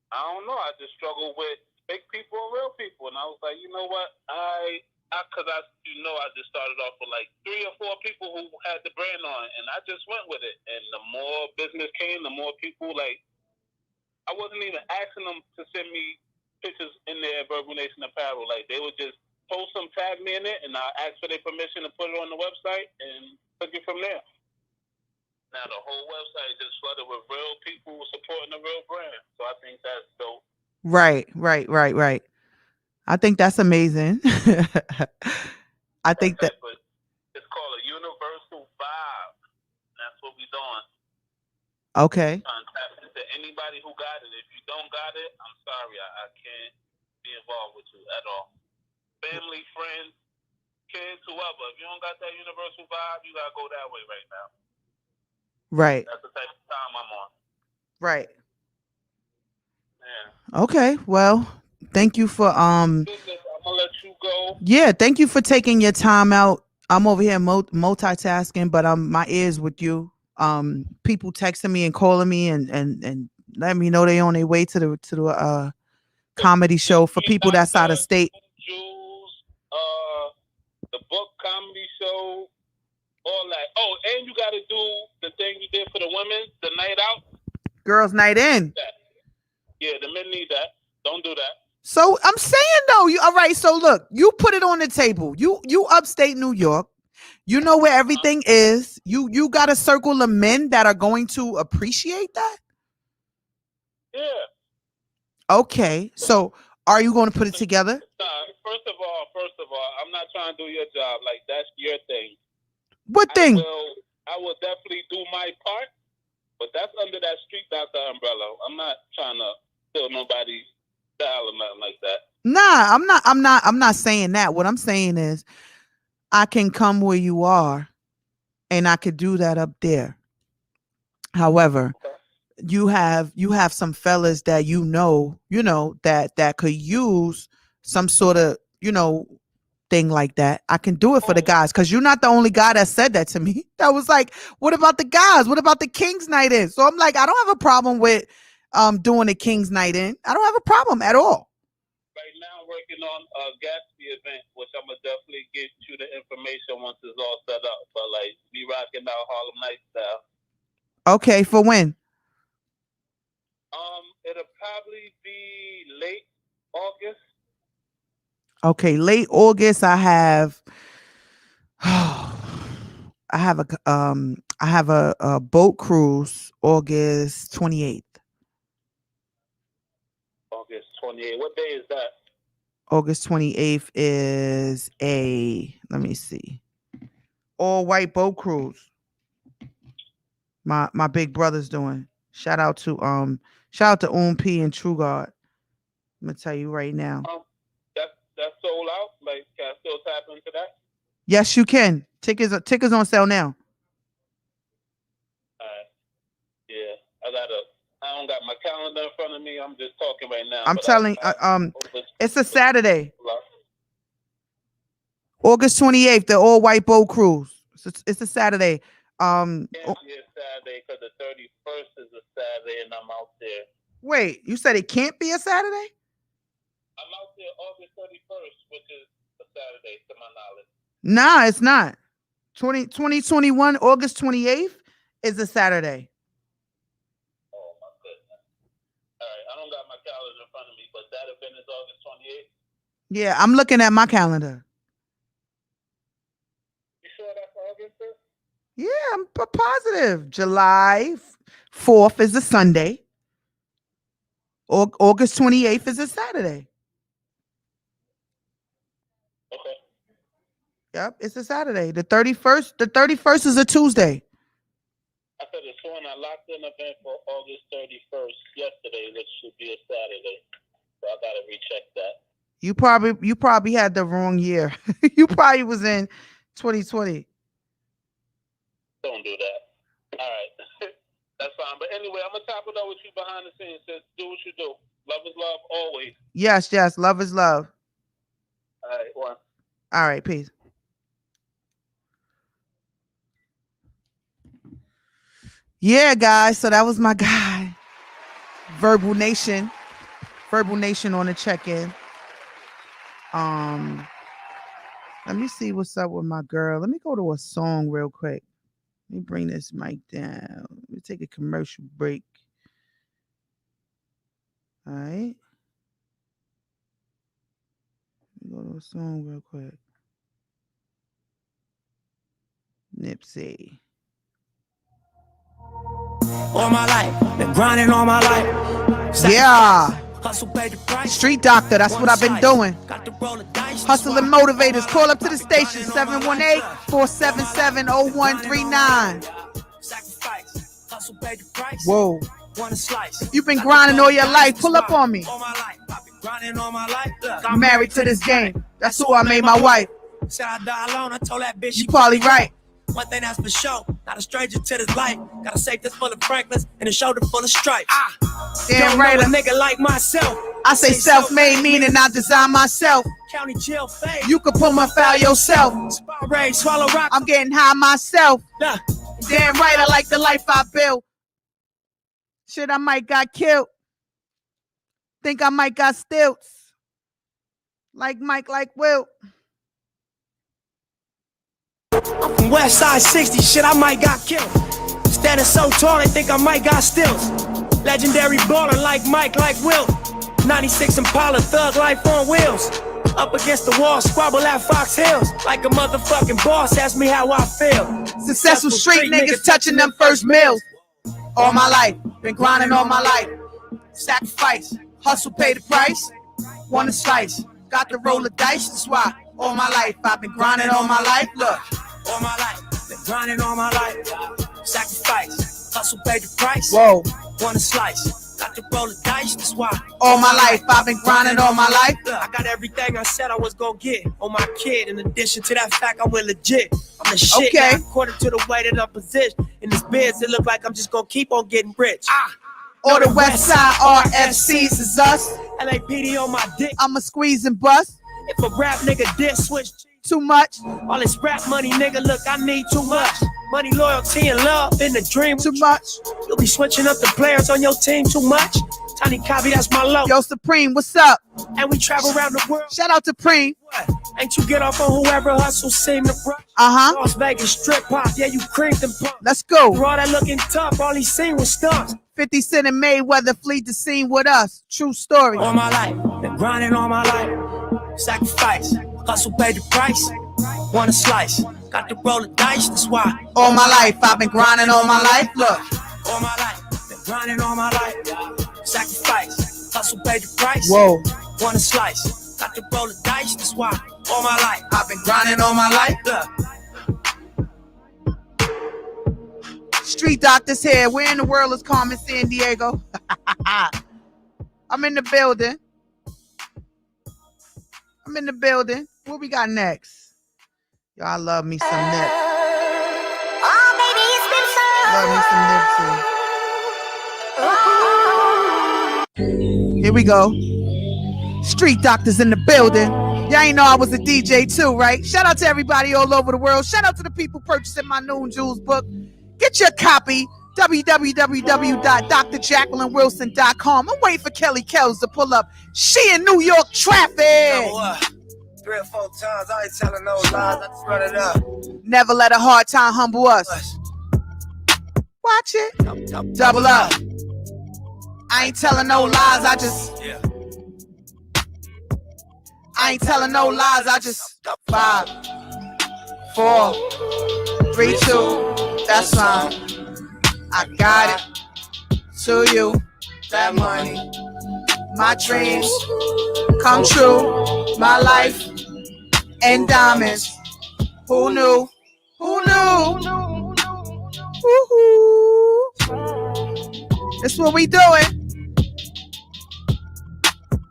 I don't know. I just struggle with fake people and real people, and I was like, you know what? Because I just started off with like 3 or 4 people who had the brand on, and I just went with it. And the more business came, the more people like. I wasn't even asking them to send me pictures in their Verbal Nation apparel. Like they would just post them, tag me in it, and I asked for their permission to put it on the website and took it from there. Now the whole website just flooded with real people supporting the real brand. So I think that's dope. Right. I think that's amazing. I think that. But it's called a universal vibe. That's what we doing. Okay. Tap into anybody who got it. If you don't got it, I'm sorry. I can't be involved with you at all. Family, friends, kids, whoever. If you don't got that universal vibe, you gotta go that way right now. Right. That's the type of time I'm on. Right. Yeah. Okay. Well, thank you for I'm gonna let you go. Yeah, thank you for taking your time out. I'm over here multitasking, but my ears with you. People texting me and calling me and letting me know they on their way to the comedy show for people that's out of state. Jewels, the book comedy show, all that. Oh, and you got to do the thing you did for the women, the night out. Girls' night in. Yeah, the men need that. Don't do that. So I'm saying though, all right. So look, you put it on the table. You upstate New York. You know where everything is. You got a circle of men that are going to appreciate that. Yeah. Okay. So are you going to put it together? First of all, I'm not trying to do your job. Like that's your thing. What thing? I will definitely do my part, but that's under that street doctor umbrella. I'm not trying to steal nobody's style or nothing like that. Nah, I'm not saying that. What I'm saying is I can come where you are and I could do that up there. However, you have some fellas that that could use some sort of, thing like that. I can do it for the guys because you're not the only guy that said that to me. That was like, what about the guys? What about the King's Night In? So I'm like, I don't have a problem with doing a King's Night In. I don't have a problem at all. Right now, I'm working on a Gatsby event, which I'm gonna definitely get you the information once it's all set up. But like, we rocking out Harlem Night style. Okay, for when? it'll probably be late August. Okay, late August. I have a boat cruise August 28th. August 28th. What day is that? August 28th is let me see, all white boat cruise. My big brother's doing. Shout out to P and True God. I'm gonna tell you right now. That's sold out. Like, can I still tap into that? Yes, you can. Tickets on sale now. All right. Yeah, I don't got my calendar in front of me. I'm just talking right now. I'm telling. It's a Saturday. August 28th, the all white boat cruise. It's a Saturday. Can't be a Saturday because the 31st is a Saturday and I'm out there. Wait, you said it can't be a Saturday? I'm out there August 31st, which is a Saturday to my knowledge. Nah, it's not. 2021, August 28th is a Saturday. Oh my goodness. All right, I don't got my calendar in front of me, but that event is August 28th. Yeah, I'm looking at my calendar. You sure that's August? Yeah, I'm positive. July 4th is a Sunday. August 28th is a Saturday. Okay. Yep, it's a Saturday. The 31st is a Tuesday. I said it's one I locked in event for August 31st yesterday, which should be a Saturday. So I gotta recheck that. You probably had the wrong year. You probably was in 2020. Don't do that. All right. That's fine. But anyway, I'm going to top it up with you behind the scenes. Just do what you do. Love is love always. Yes. Love is love. All right. One. All right. Peace. Yeah, guys. So that was my guy. Verbal Nation on the check-in. Let me see what's up with my girl. Let me go to a song real quick. Let me bring this mic down. Let me take a commercial break. All right. Let me go to a song real quick. Nipsey. All my life, been grinding all my life. Yeah. Street doctor, that's what I've been doing. Hustling motivators, call up to the station, 718-477-0139. Whoa. If you've been grinding all your life, pull up on me. I'm married to this game. That's who I made my wife. Said I die alone, I told that bitch You probably right. One thing that's for sure, not a stranger to this life. Got a safe that's full of Franklins and a shoulder full of stripes. Damn right, a nigga like myself. I say self-made, meaning I design myself. County jail fame. You can pull my foul yourself. Ray, swallow rock. I'm getting high myself. Nah. Damn right, I like the life I built. Shit, I might got killed. Think I might got stilts. Like Mike, like Will. I'm from West Side 60, shit, I might got killed. Standing so tall, they think I might got stills. Legendary baller like Mike, like Will. 96 Impala, thug life on wheels. Up against the wall, squabble at Fox Hills. Like a motherfucking boss, ask me how I feel. Successful street niggas touching them first meals. All my life, been grinding all my life. Sacrifice, hustle, pay the price. Want a slice, got to roll the dice, that's why. All my life, I've been grinding all my life, look. All my life, been grinding all my life. Sacrifice, hustle, pay the price. Whoa. Want a slice, got to roll the dice, that's why. All my life, I've been grinding all my life. I got everything I said I was gonna get on my kid. In addition to that fact, I went legit. I'm the shit, okay. Now, according to the way that I'm positioned in this biz, it look like I'm just gonna keep on getting rich. All the West Side RFCs is us. LAPD on my dick. I'ma squeeze and bust. If a rap nigga did switch too much, all this rap money, nigga, look, I need too much. Money, loyalty, and love in the dream. Too much. You'll be switching up the players on your team too much. Tiny Copy, that's my low. Yo, Supreme, what's up? And we travel around the world. Shout out to Preem. Ain't you get off on whoever hustle seem to brush? Las Vegas strip pop, yeah, you crinked and pump. Let's go. For all that looking tough, all he seen was stunts. 50 Cent and Mayweather fleed the scene with us. True story. All my life, been grinding all my life. Sacrifice, hustle paid the price. Want a slice, got to roll the dice, that's why. All my life, I've been grinding all my life. Look. All my life, been grinding all my life. Sacrifice, hustle paid the price. Whoa. Want a slice, got to roll the dice, that's why. All my life, I've been grinding all my life. Look. Street Doctors here. Where in the world is Carmen San Diego? I'm in the building. What we got next? Y'all love me some Nip. Oh, baby, Love me some Nipsey. Here we go. Street Doctors in the building. Y'all ain't know I was a DJ too, right? Shout out to everybody all over the world. Shout out to the people purchasing my Noon Jewels book. Get your copy. www.drjacquelinewilson.com. I'm waiting for Kelly Kells to pull up. She in New York traffic. 3 or 4 times, I ain't telling no lies, I just run it up. Never let a hard time humble us. Watch it. Double up. I ain't telling no lies, I ain't telling no lies, I just 5, 4, 3, 2, that's fine. I got it. To you, that money, my dreams come true, my life and diamonds. Who knew? Woo-hoo. That's what we doing.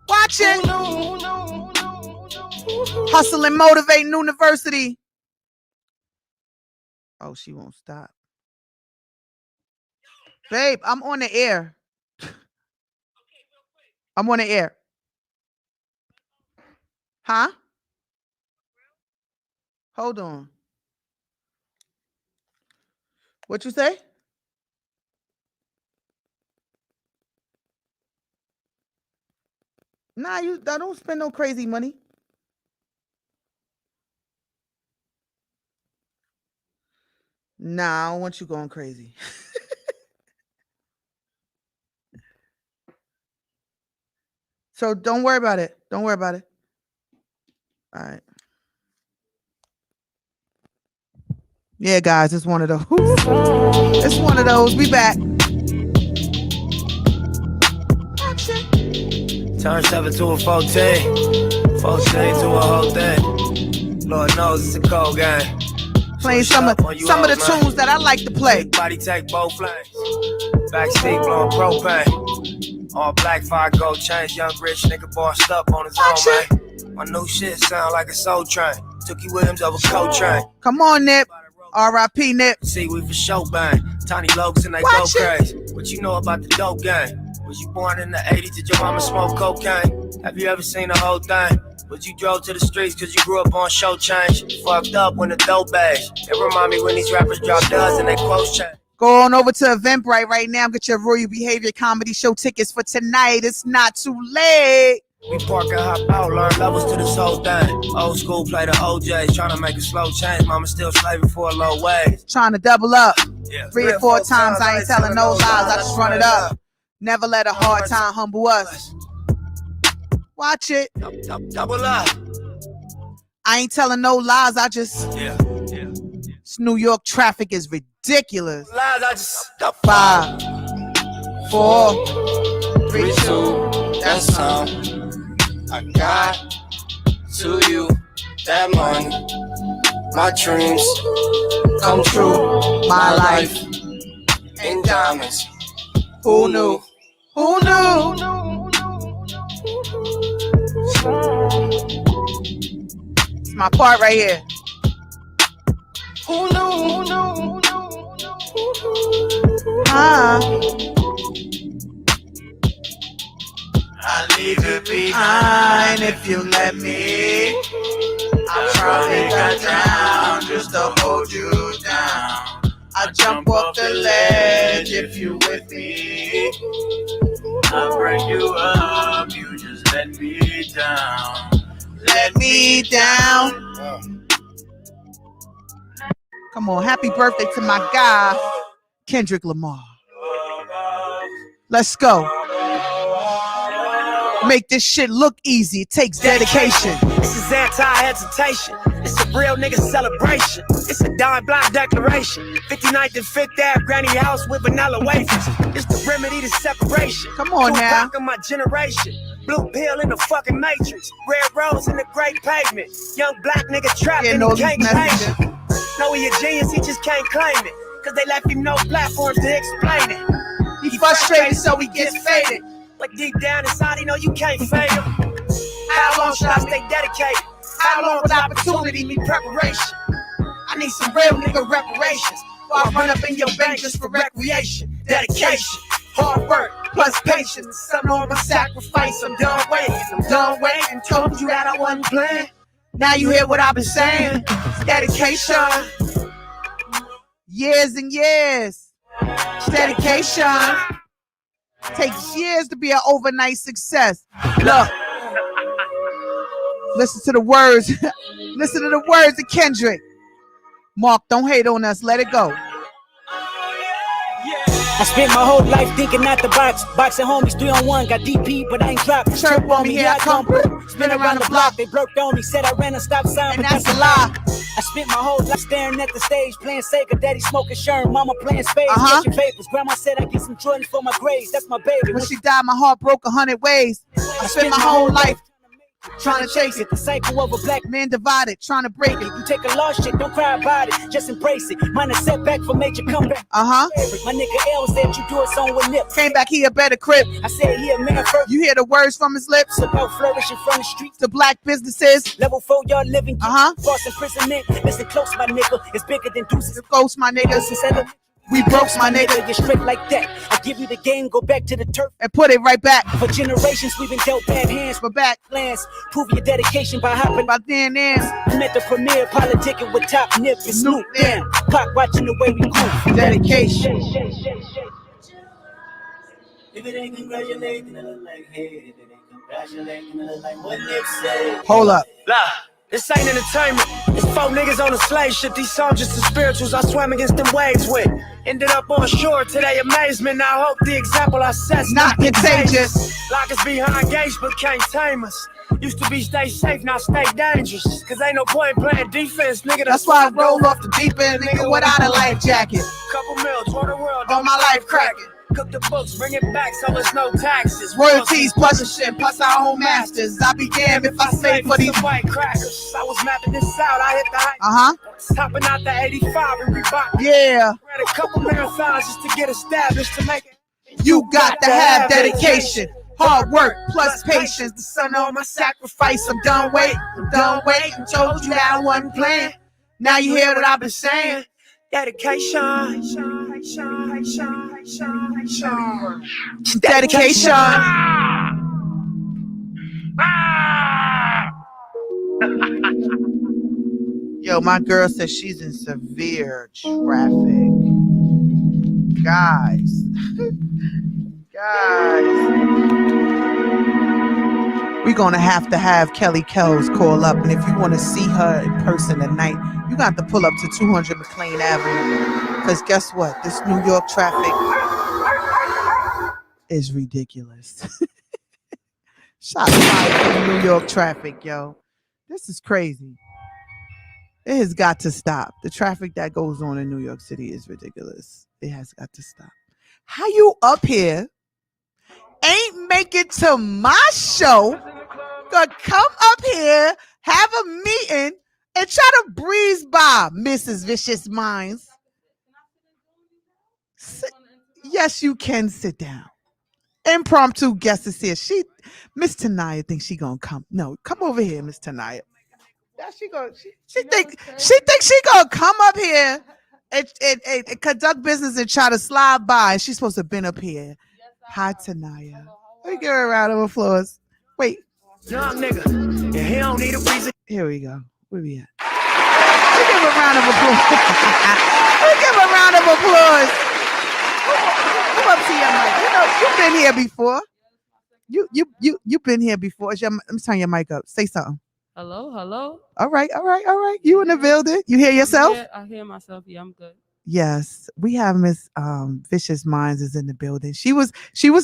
Watch it. Hustle and Motivate University. Oh, she won't stop. Babe, I'm on the air. Huh? Hold on. What you say? Nah, I don't spend no crazy money. Nah, I don't want you going crazy. So don't worry about it. All right. Yeah, guys, it's one of those. We back. Turn 7 to a 14, 14 to a whole thing. Lord knows it's a cold game. Playing some of the tunes that I like to play. Body take both flames. Backseat blowing propane. All black, 5 gold chains. Young rich nigga bossed up on his own, man. My new shit sound like a soul train. Tookie Williams over Coltrane. Come on, Nip. R.I.P. Nip. See, we for show bang. Tiny Lokes and they go crazy. What you know about the dope game? Was you born in the 80s? Did your mama smoke cocaine? Have you ever seen the whole thing? Was you drove to the streets cause you grew up on show change? Fucked up when the dope bags. It remind me when these rappers drop duds and they quotes change. Go on over to Eventbrite right now. Get your Royal Behavior comedy show tickets for tonight. It's not too late. We park and hop out, learn levels to this whole thing. Old school play the OJs, trying to make a slow change. Mama still slaving for a low wage. Trying to double up. Yeah. 3 or 4 times, I ain't telling no lies. I just run it up. Never let a hard time humble us. Watch it. Double up. I ain't telling no lies. I just. This New York traffic is ridiculous. Lies, I just. 5, 4, 3, 2. That's time. I got to you that money. My dreams come true. My life in diamonds. Who knew? It's my part right here. Who knew? I'll leave it behind if you let me. I probably got drowned just to hold you down. I jump off the ledge if you with me. I'll bring you up, you just let me down. let me down. Come on, happy birthday to my guy, Kendrick Lamar. Let's go. Make this shit look easy. It takes dedication. This is anti-hesitation. It's a real nigga celebration. It's a dime block declaration. 59th and 5th Ave, granny house with vanilla wafers. It's the remedy to separation. Come on now. Tupac of my generation. Blue pill in the fucking matrix. Red rose in the great pavement. Young black nigga trapped in the king pavement. Know he a genius, he just can't claim it. Cause they left him no platforms to explain it. He frustrated, so he gets faded. Like deep down inside, he know you can't fade him. How long should I stay dedicated? How long will opportunity need preparation? I need some real nigga reparations. While I run up in your bank just for recreation. Dedication, hard work, plus patience. Some on my sacrifice, I'm done waiting. Told you that I wasn't playing. Now you hear what I've been saying. It's dedication. Years and years. Dedication. Takes years to be an overnight success. Look. Listen to the words. Listen to the words of Kendrick. Mark, don't hate on us. Let it go. I spent my whole life thinking out the box. Boxing homies 3-on-1, got DP, but I ain't dropped. Chirp on me, here I come. Spin around the block, they blurted on me, said I ran a stop sign, And but that's a lie. I spent my whole life staring at the stage, playing Sega, daddy smoking Sherm, mama playing spades, catching papers. Grandma said I get some Jordans for my grades, that's my baby. When she died, my heart broke 100 ways. I spent my whole life trying to chase it. The cycle of a black Man divided, trying to break it. you take a lost shit, don't cry about it, just embrace it. Mine a setback for major comeback. Uh-huh. My nigga L said you do it song with nip. Came back here, better crib. I said he a man first. You hear the words from his lips. About flourishing from the streets. The black businesses. Level 4, y'all living. Uh-huh. False imprisonment. Listen close, my nigga. It's bigger than deuces. The ghost, my niggas. We broke, my nigga. You're straight like that. I give you the game, go back to the turf. And put it right back. For generations, we've been dealt bad hands. But back. Plans. Prove your dedication by hopping. By then, I'm at the premiere, politicking with top nip and Snoop. Damn. Pop watching the way we groove. dedication. If it ain't congratulating, I look like hey. If it ain't congratulating, I look like what Nip said. Hold up. This ain't entertainment. It's 4 niggas on a slave ship. These songs just the spirituals I swam against them waves with. Ended up on shore to their amazement. I hope the example I set's Not contagious. Lock us behind gates but can't tame us. Used to be stay safe, now stay dangerous. Cause ain't no point playing defense, nigga. That's why I roll off the deep end, nigga, without a life jacket. Couple mil, tour the world, On my life cracking. Cook the books, bring it back so it's no taxes. Royalties plus the shit, plus our own masters. I be damned if I stay for these. white crackers. I was mapping this out, I hit the height. Uh-huh. Topping out the 85 and Reebok. Yeah. Ran a couple marathons just to get established to make it. You got to have dedication. Hard work plus patience. The sun on my sacrifice. I'm done waiting. Told you that I wasn't playing. Now you hear what I've been saying. Dedication. Dedication. Yo, my girl says she's in severe traffic. Guys. We're going to have Kelly Kells call up. And if you want to see her in person tonight, you got to pull up to 200 McLean Avenue. Because guess what? This New York traffic is ridiculous. Shots fired from New York traffic, yo. This is crazy. It has got to stop. The traffic that goes on in New York City is ridiculous. It has got to stop. How you up here, ain't make it to my show, gonna come up here, have a meeting, and try to breeze by Mrs. Vicious Minds? Yes, you can sit down. Impromptu guest is here. Miss Tanaya thinks she gonna come. No, come over here, Miss Tanaya. She thinks she gonna come up here and conduct business and try to slide by. She's supposed to have been up here. Hi, Tanaya. Let me give her a round of applause. Wait. Young nigga, and he don't need a reason. Here we go. Where we at? Let's give her a round of applause. Let's give her a round of applause. Come up to your mic. You know, you've been here before. You've been here before. Let me turn your mic up. Say something. Hello, hello. All right, all right, all right. You in the Yeah, building? You hear I'm yourself? here. I hear myself. Yeah, I'm good. Yes, we have Miss Vicious Minds is in the building. She was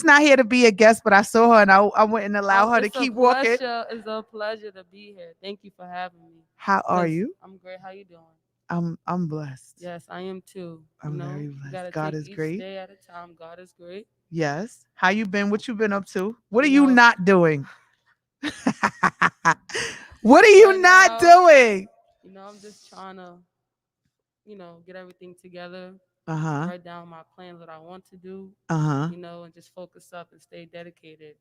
not here to be a guest, but I saw her and I wouldn't allow her to It's a keep walking. pleasure. It's a pleasure to be here. Thank you for having me. How are Cause you? I'm great. How you doing? I'm blessed. Yes, I am too. I'm very You blessed. gotta God take is each great. day at a time. God is great. Yes. How you been? What you been up to? What are You you know, not doing? What are you right not now, doing? I'm just trying to, get everything together, Uh-huh. write down my plans, what I want to do, Uh-huh. and just focus up and stay dedicated,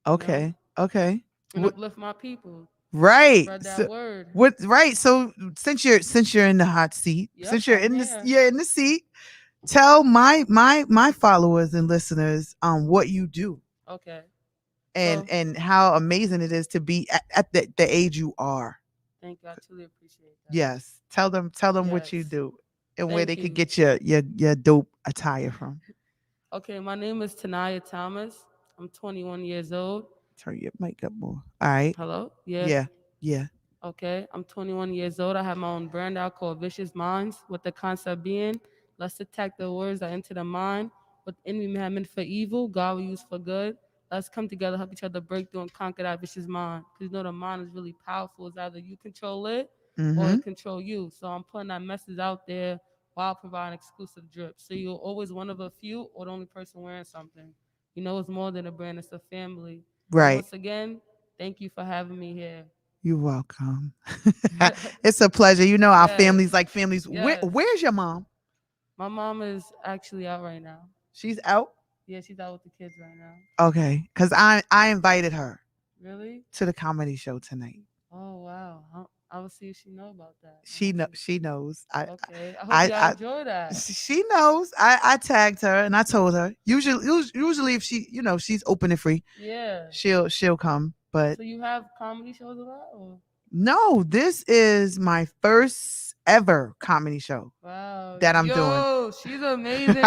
you know, Okay. Okay. and What uplift my people. right. Spread that So word. what right. So since you're in the hot seat, Yep, since I'm here. you're in the seat, tell my followers and listeners what you do Okay. and So, and how amazing it is to be at the age you are. thank you. I truly appreciate that. Yes. Tell them what you Yes. do and where they Thank could you. get your dope attire from. Okay, my name is Tanaya Thomas. I'm 21 years old. Turn your mic up more. All right. Hello? Yeah. Yeah. Yeah. Okay, I'm 21 years old. I have my own brand out called Vicious Minds, with the concept being, let's attack the words that enter the mind. What the enemy may have meant for evil, God will use for good. Let's come together, help each other break through and conquer that vicious mind. Because the mind is really powerful. It's either you control it or Mm-hmm. it control you. So I'm putting that message out there while providing exclusive drips. So you're always one of a few or the only person wearing something. It's more than a brand, it's a family. And Right. once again, thank you for having me here. You're welcome. It's a pleasure. You know our Yes, families like families. yes. Where's your mom? My mom is actually out right now. She's out. Yeah, she's out with the kids right now. Okay, because I invited her Really? to the comedy show tonight. Oh wow. I will see if she know about that. She knows. Okay. I hope I y'all I enjoy that. she knows. I tagged her and I told her. Usually if she she's open and free, Yeah. she'll come. But So you have comedy shows a lot, or? no, this is my first ever comedy show Wow. that I'm doing. Yo, she's amazing too.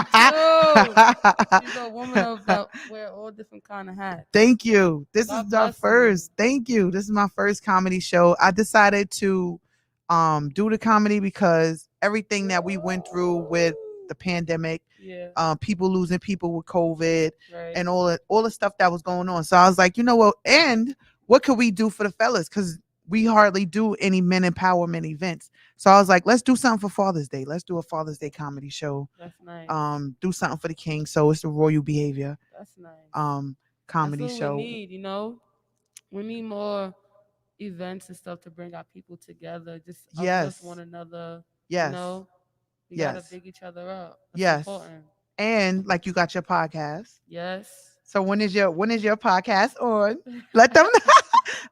She's a woman of that wear all different kind of hats. Thank you. This is God our bless you. first. Thank you. This is my first comedy show. I decided to do the comedy because everything that we went through with the pandemic, Yeah. people losing people with COVID Right. and all the stuff that was going on. So I was like, you know what? And what could we do for the fellas? Because we hardly do any men empowerment events. So I was like, let's do something for Father's Day. Let's do a Father's Day comedy show. That's nice. Do something for the king. So it's the Royal Behavior That's nice. That's comedy what we show. need. We need more events and stuff to bring our people together, just uplift one Yes. another, you Yes. know. We gotta Yes. big each other up. That's Yes. important. And like you got your podcast. Yes. So when is your podcast on? Let them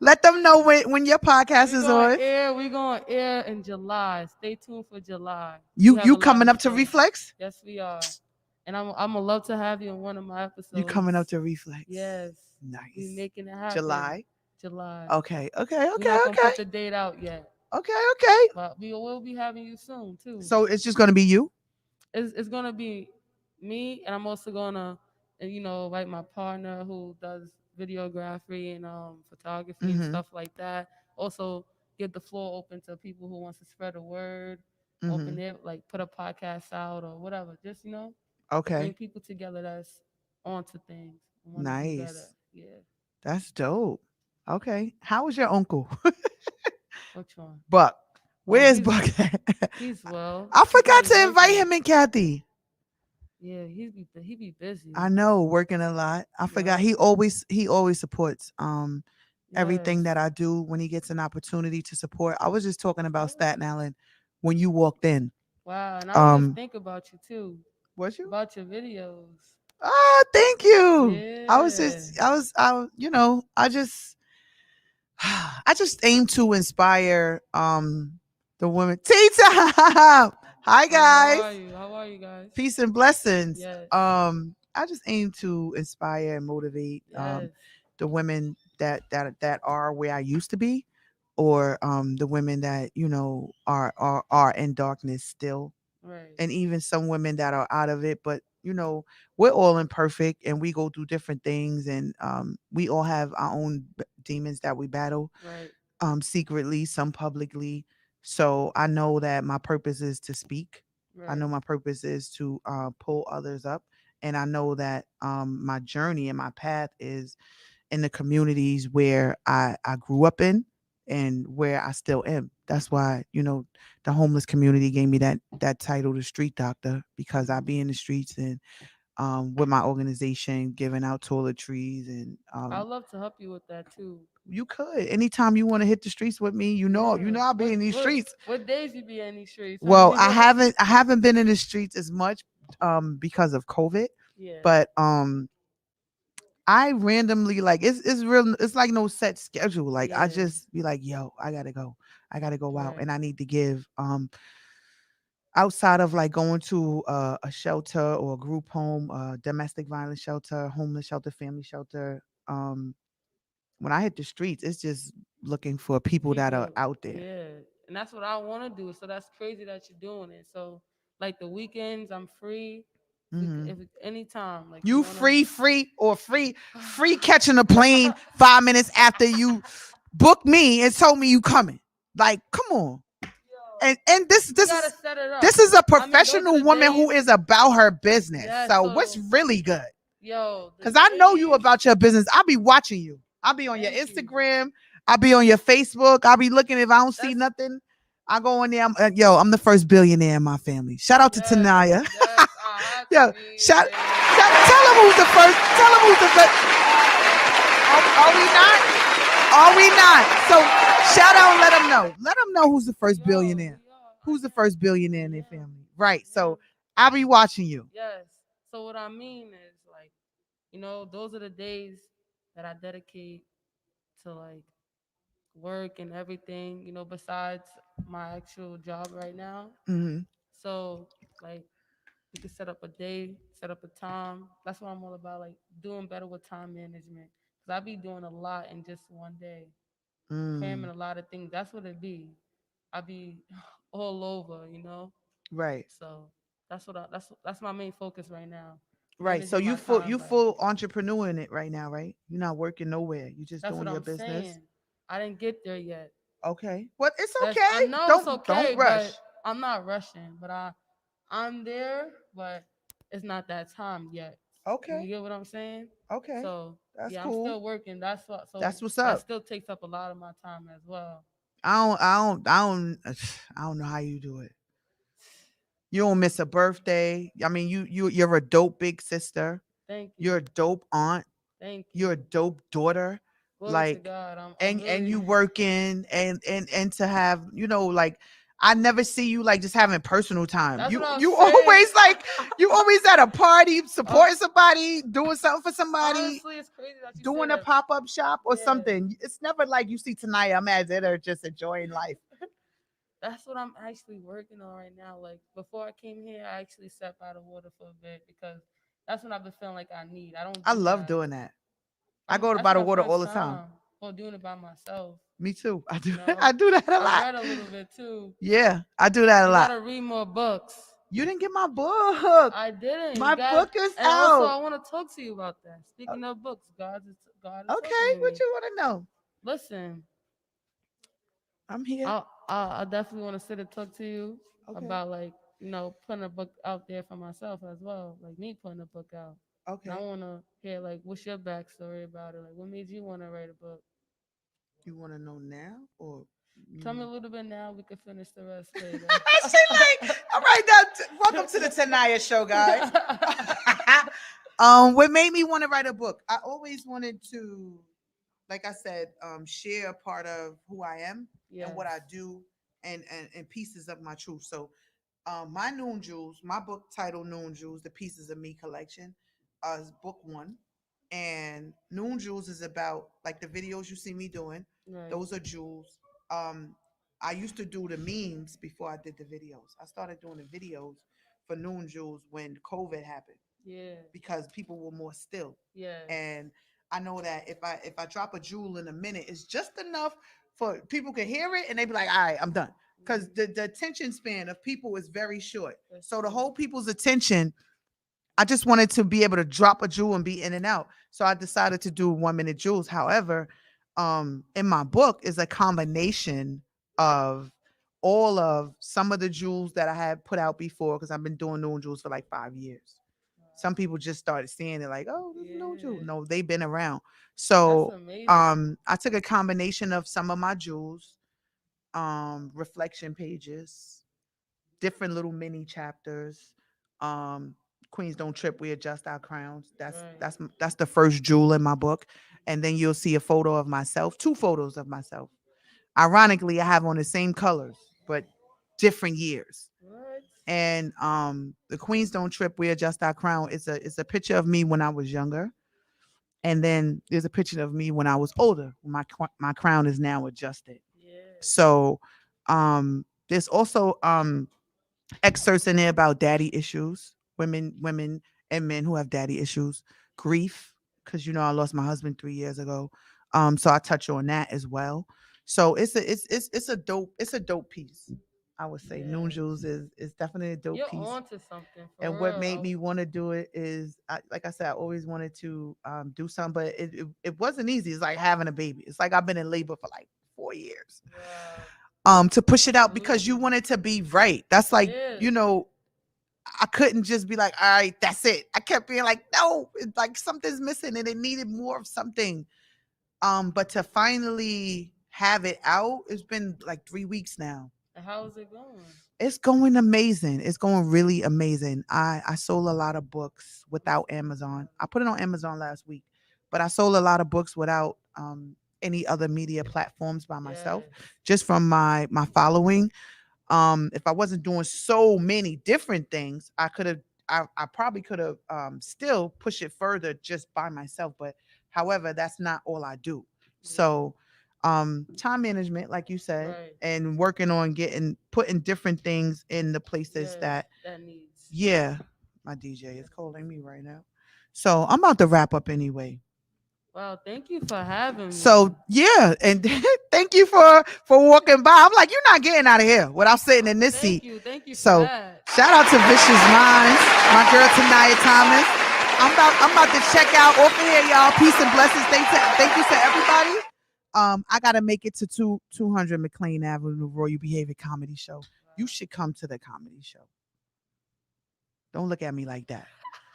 let them know when your podcast is on. We're gonna air in July. Stay tuned for July. We You have you a lot coming in up to store. Reflex? Yes, we are. And I'm gonna love to have you in one of my You coming up episodes. to Reflex? Yes. We Nice. making it happen. July. July. Okay. Okay. We're Okay. not gonna Okay. put the date out yet. Okay. Okay. But we will be having you soon too. So it's just gonna be you. It's gonna be me, and I'm also gonna, invite my partner who does videography and photography and Mm-hmm. stuff like that. Also, give the floor open to people who wants to spread a word, Mm-hmm. open it, like put a podcast out or whatever. Just bring Okay. people together that's onto things and want to do better. Nice. Yeah. That's dope. Okay. How was your uncle? Which one? Buck. Oh, Where's Buck at? he's well. I He forgot probably to invite working. him and Kathy. Yeah, he be busy. I know, working a lot. I forgot. Yeah. He always supports everything Yes. that I do when he gets an opportunity to support. I was just talking about Staten Island when you walked in. Wow, and I was just Um, thinking about you too, was you? about your videos. Ah, thank you. I was Yeah. just I just I just aim to inspire the women. Tea time. Hi How guys. are you? How are you guys? Peace and blessings. Yes. I just aim to inspire and motivate Yes. the women that are where I used to be, or the women that are in darkness still, Right. and even some women that are out of it. But we're all imperfect and we go through different things, and we all have our own demons that we battle. Right. secretly, some publicly. So I know that my purpose is to speak. I Right. know my purpose is to pull others up. And I know that my journey and my path is in the communities where I grew up in and where I still am. That's why, the homeless community gave me that title, the street doctor, because I be in the streets and with my organization giving out toiletries and I'd love to help you with that too. you could anytime you want to hit the streets with me, Yeah. I'll be What in these what streets. what days you be in these streets? I Well, mean, I haven't been in the streets as much because of COVID, yeah. but I randomly, like, it's real, it's like no set schedule. Like I Yeah. just be like, yo, I gotta go. I gotta go out Right. and I need to give outside of like going to a shelter or a group home, domestic violence shelter, homeless shelter, family shelter. When I hit the streets, it's just looking for people that are People, out there. yeah, and that's what I want to do. So that's crazy that you're doing it. So like the weekends, I'm free. Hmm. If anytime, like you You wanna. free catching a plane 5 minutes after you book me and told me you coming. Like, come on. Yo, And this we this gotta is set it up. this is a I mean, those are professional the woman who days. is about her business. Yeah. So what's So really good? yo, the Because I know you days. about your business. I'll be watching you. I'll be on your Thank you. Instagram. I'll be on your Facebook. I'll be looking. If I don't see That's nothing, I go in there. I'm the first billionaire in my family. Shout out to yes, Tanaya. yes. I had to Yo, be shout, there. tell him who's the first. Tell him who's the first. Are we not? Are we not? So shout out and let them know. Let them know who's the We first are. billionaire. We are. Who's the first billionaire in I their am. family? Right. I am. So I'll be watching you. Yes. So what I mean is like, those are the days that I dedicate to like work and everything, besides my actual job right now. Hmm. So like we could set up a day, set up a time. That's what I'm all about, like doing better with time management. Cause I be doing a lot in just one day, cramming Mm, a lot of things. That's what it be. I be all over. right. So that's my main focus right now, Right. So managing you my full time you better. full entrepreneur in it right now, right? You're not working nowhere. You just That's what doing your I'm business. saying. I didn't get there yet. Okay. Well, it's I okay. know it's Don't okay, but rush. I'm not rushing. But I'm there, but it's not that time yet. You Okay. get what I'm saying? Okay. So That's yeah, I'm cool. still working. That's what. So That's what's that up. still takes up a lot of my time as well. I don't know how you do it. You don't miss a birthday. I mean, you're a dope big sister. Thank You're a you. dope aunt. Thank You're a you. dope daughter. Glory to Like, God. I'm and really. you working and to have, like, I never see you like just having personal time. That's what I'm You saying. always like you always at a party Uh, supporting somebody, doing something for somebody, honestly, it's crazy that you say doing a that. pop-up shop or Yeah. something. It's never like you see tonight. I'm at dinner just enjoying life. That's what I'm actually working on right now. Like before I came here, I actually sat by the water for a bit because that's when I've been feeling like I need. I don't I do love that. doing that. I go to That's by the my water all first the time. time for doing it by myself. Me too. I do You know, I do that a I lot. read a little bit too. Yeah, I do that a You lot. gotta read more books. You didn't get my book. I didn't. My You got, book is and also out. I want to talk to you about that. Speaking of books, God is talking Okay, to what me. you want to know? Listen, I'm here. I definitely want to sit and talk to you Okay. about like putting a book out there for myself as well, like me putting a book out. And I Okay. want to hear like what's your backstory about it? Like what made you want to write a book? You want to know now or Tell me a you? little bit now. We can finish the rest later. She like, all right, now, welcome to the Tanaya show, guys. What made me want to write a book? I always wanted to, like I said, share a part of who I am and Yes. what I do and pieces of my truth. So my Noon Jewels, my book titled Noon Jewels, The Pieces of Me collection, is book one. And Noon Jewels is about like the videos you see me doing. Right. Those are jewels. Um, I used to do the memes before I did the videos. I started doing the videos for Noon Jewels when COVID happened Yeah. because people were more still. Yes. And I know that if I drop a jewel in a minute, it's just enough for people can hear it and they be like, all right, I'm done. Because the attention span of people is very short. That's So to true. hold people's attention, I just wanted to be able to drop a jewel and be in and out. So I decided to do 1 minute jewels. However, in my book is a combination of all of some of the jewels that I had put out before, because I've been doing new jewels for like 5 years. Some people just started seeing it like, oh, this is no jewel. No, they've been around. So I took a combination of some of my jewels, reflection pages, different little mini chapters. Queens don't trip, we adjust our crowns. That's the first jewel in my book. And then you'll see a photo of myself, 2 photos of myself. Ironically, I have on the same colors, but different years. And the Queens don't trip, we adjust our crown. It's a picture of me when I was younger. And then there's a picture of me when I was older. My crown is now adjusted. So there's also excerpts in there about daddy issues, women and men who have daddy issues, grief, because I lost my husband 3 years ago. So I touch on that as well. So it's a dope piece. I would say Noon Jewels is definitely a dope You're piece. onto something. And what made me want to do it is, like I said, I always wanted to do something, but it wasn't easy. It's like having a baby. It's like I've been in labor for like 4 years. To push it out because you want it to be right. That's like, I couldn't just be like, all right, that's it. I kept being like, no, it's like something's missing and it needed more of something. But to finally have it out, it's been like 3 weeks now. How is it going? It's going amazing. It's going really amazing. I sold a lot of books without Amazon. I put it on Amazon last week, but I sold a lot of books without any other media platforms by myself, just from my following. If I wasn't doing so many different things, I probably could have still push it further just by myself. But however, that's not all I do. So time management, like you said, and working on putting different things in the places that needs. Yeah, my DJ is calling me right now. So I'm about to wrap up anyway. Wow, thank you for having me. So yeah, and thank you for walking by. I'm like, you're not getting out of here without sitting in this seat. Thank you. So for that. Shout out to Vicious Minds, my girl Tanaya Thomas. I'm about to check out off of here, y'all. Peace and blessings. Thank you to everybody. I gotta make it to 200 McLean Avenue, Royal Behavior Comedy Show. You should come to the comedy show. Don't look at me like that.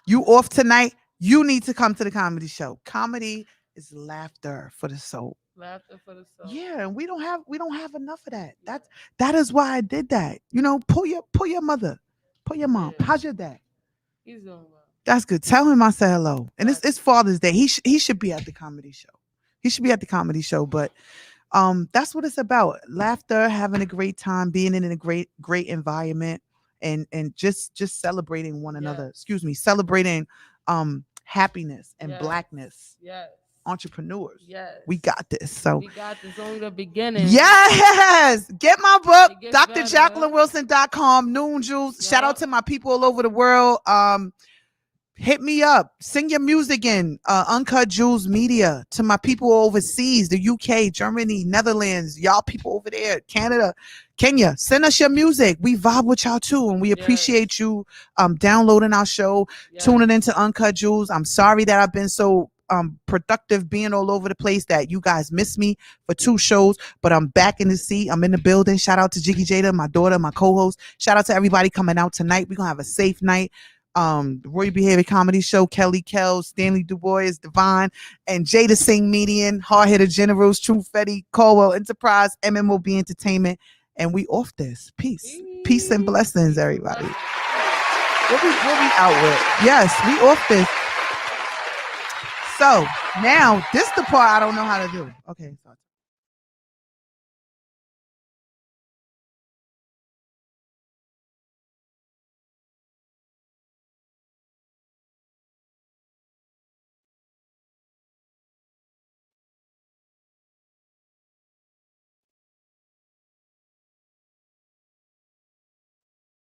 You off tonight? You need to come to the comedy show. Comedy is laughter for the soul. Laughter for the soul. Yeah, and we don't have enough of that. That is why I did that. Pull your mother, pull your mom. Yeah. How's your dad? He's doing well. That's good. Tell him I said hello. And it's Father's Day. He should be at the comedy show. He should be at the comedy show. But that's what it's about. Laughter, having a great time, being in a great environment, and just celebrating one another. Excuse me, celebrating happiness and blackness. Yes. Entrepreneurs. Yes. We got this. So we got this, only the beginning. Yes. Get my book, drjacquelineWilson.com, Noon Jewels. Yep. Shout out to my people all over the world. Hit me up. Sing your music in Uncut Jewels Media. To my people overseas, the UK, Germany, Netherlands, y'all people over there, Canada, Kenya, send us your music. We vibe with y'all too, and we appreciate you downloading our show, tuning into Uncut Jewels. I'm sorry that I've been so productive being all over the place that you guys missed me for 2 shows, but I'm back in the seat. I'm in the building. Shout out to Jiggy Jada, my daughter, my co-host. Shout out to everybody coming out tonight. We're gonna have a safe night. Roy Behavior Comedy Show, Kelly Kells, Stanley DuBois, Divine, and Jada Singh Median, Hard Hitter Generals, True Fetty, Caldwell Enterprise, MMOB Entertainment, and we off this. Peace and blessings, everybody. What we out with? Yes, we off this. So now this the part I don't know how to do. Okay. So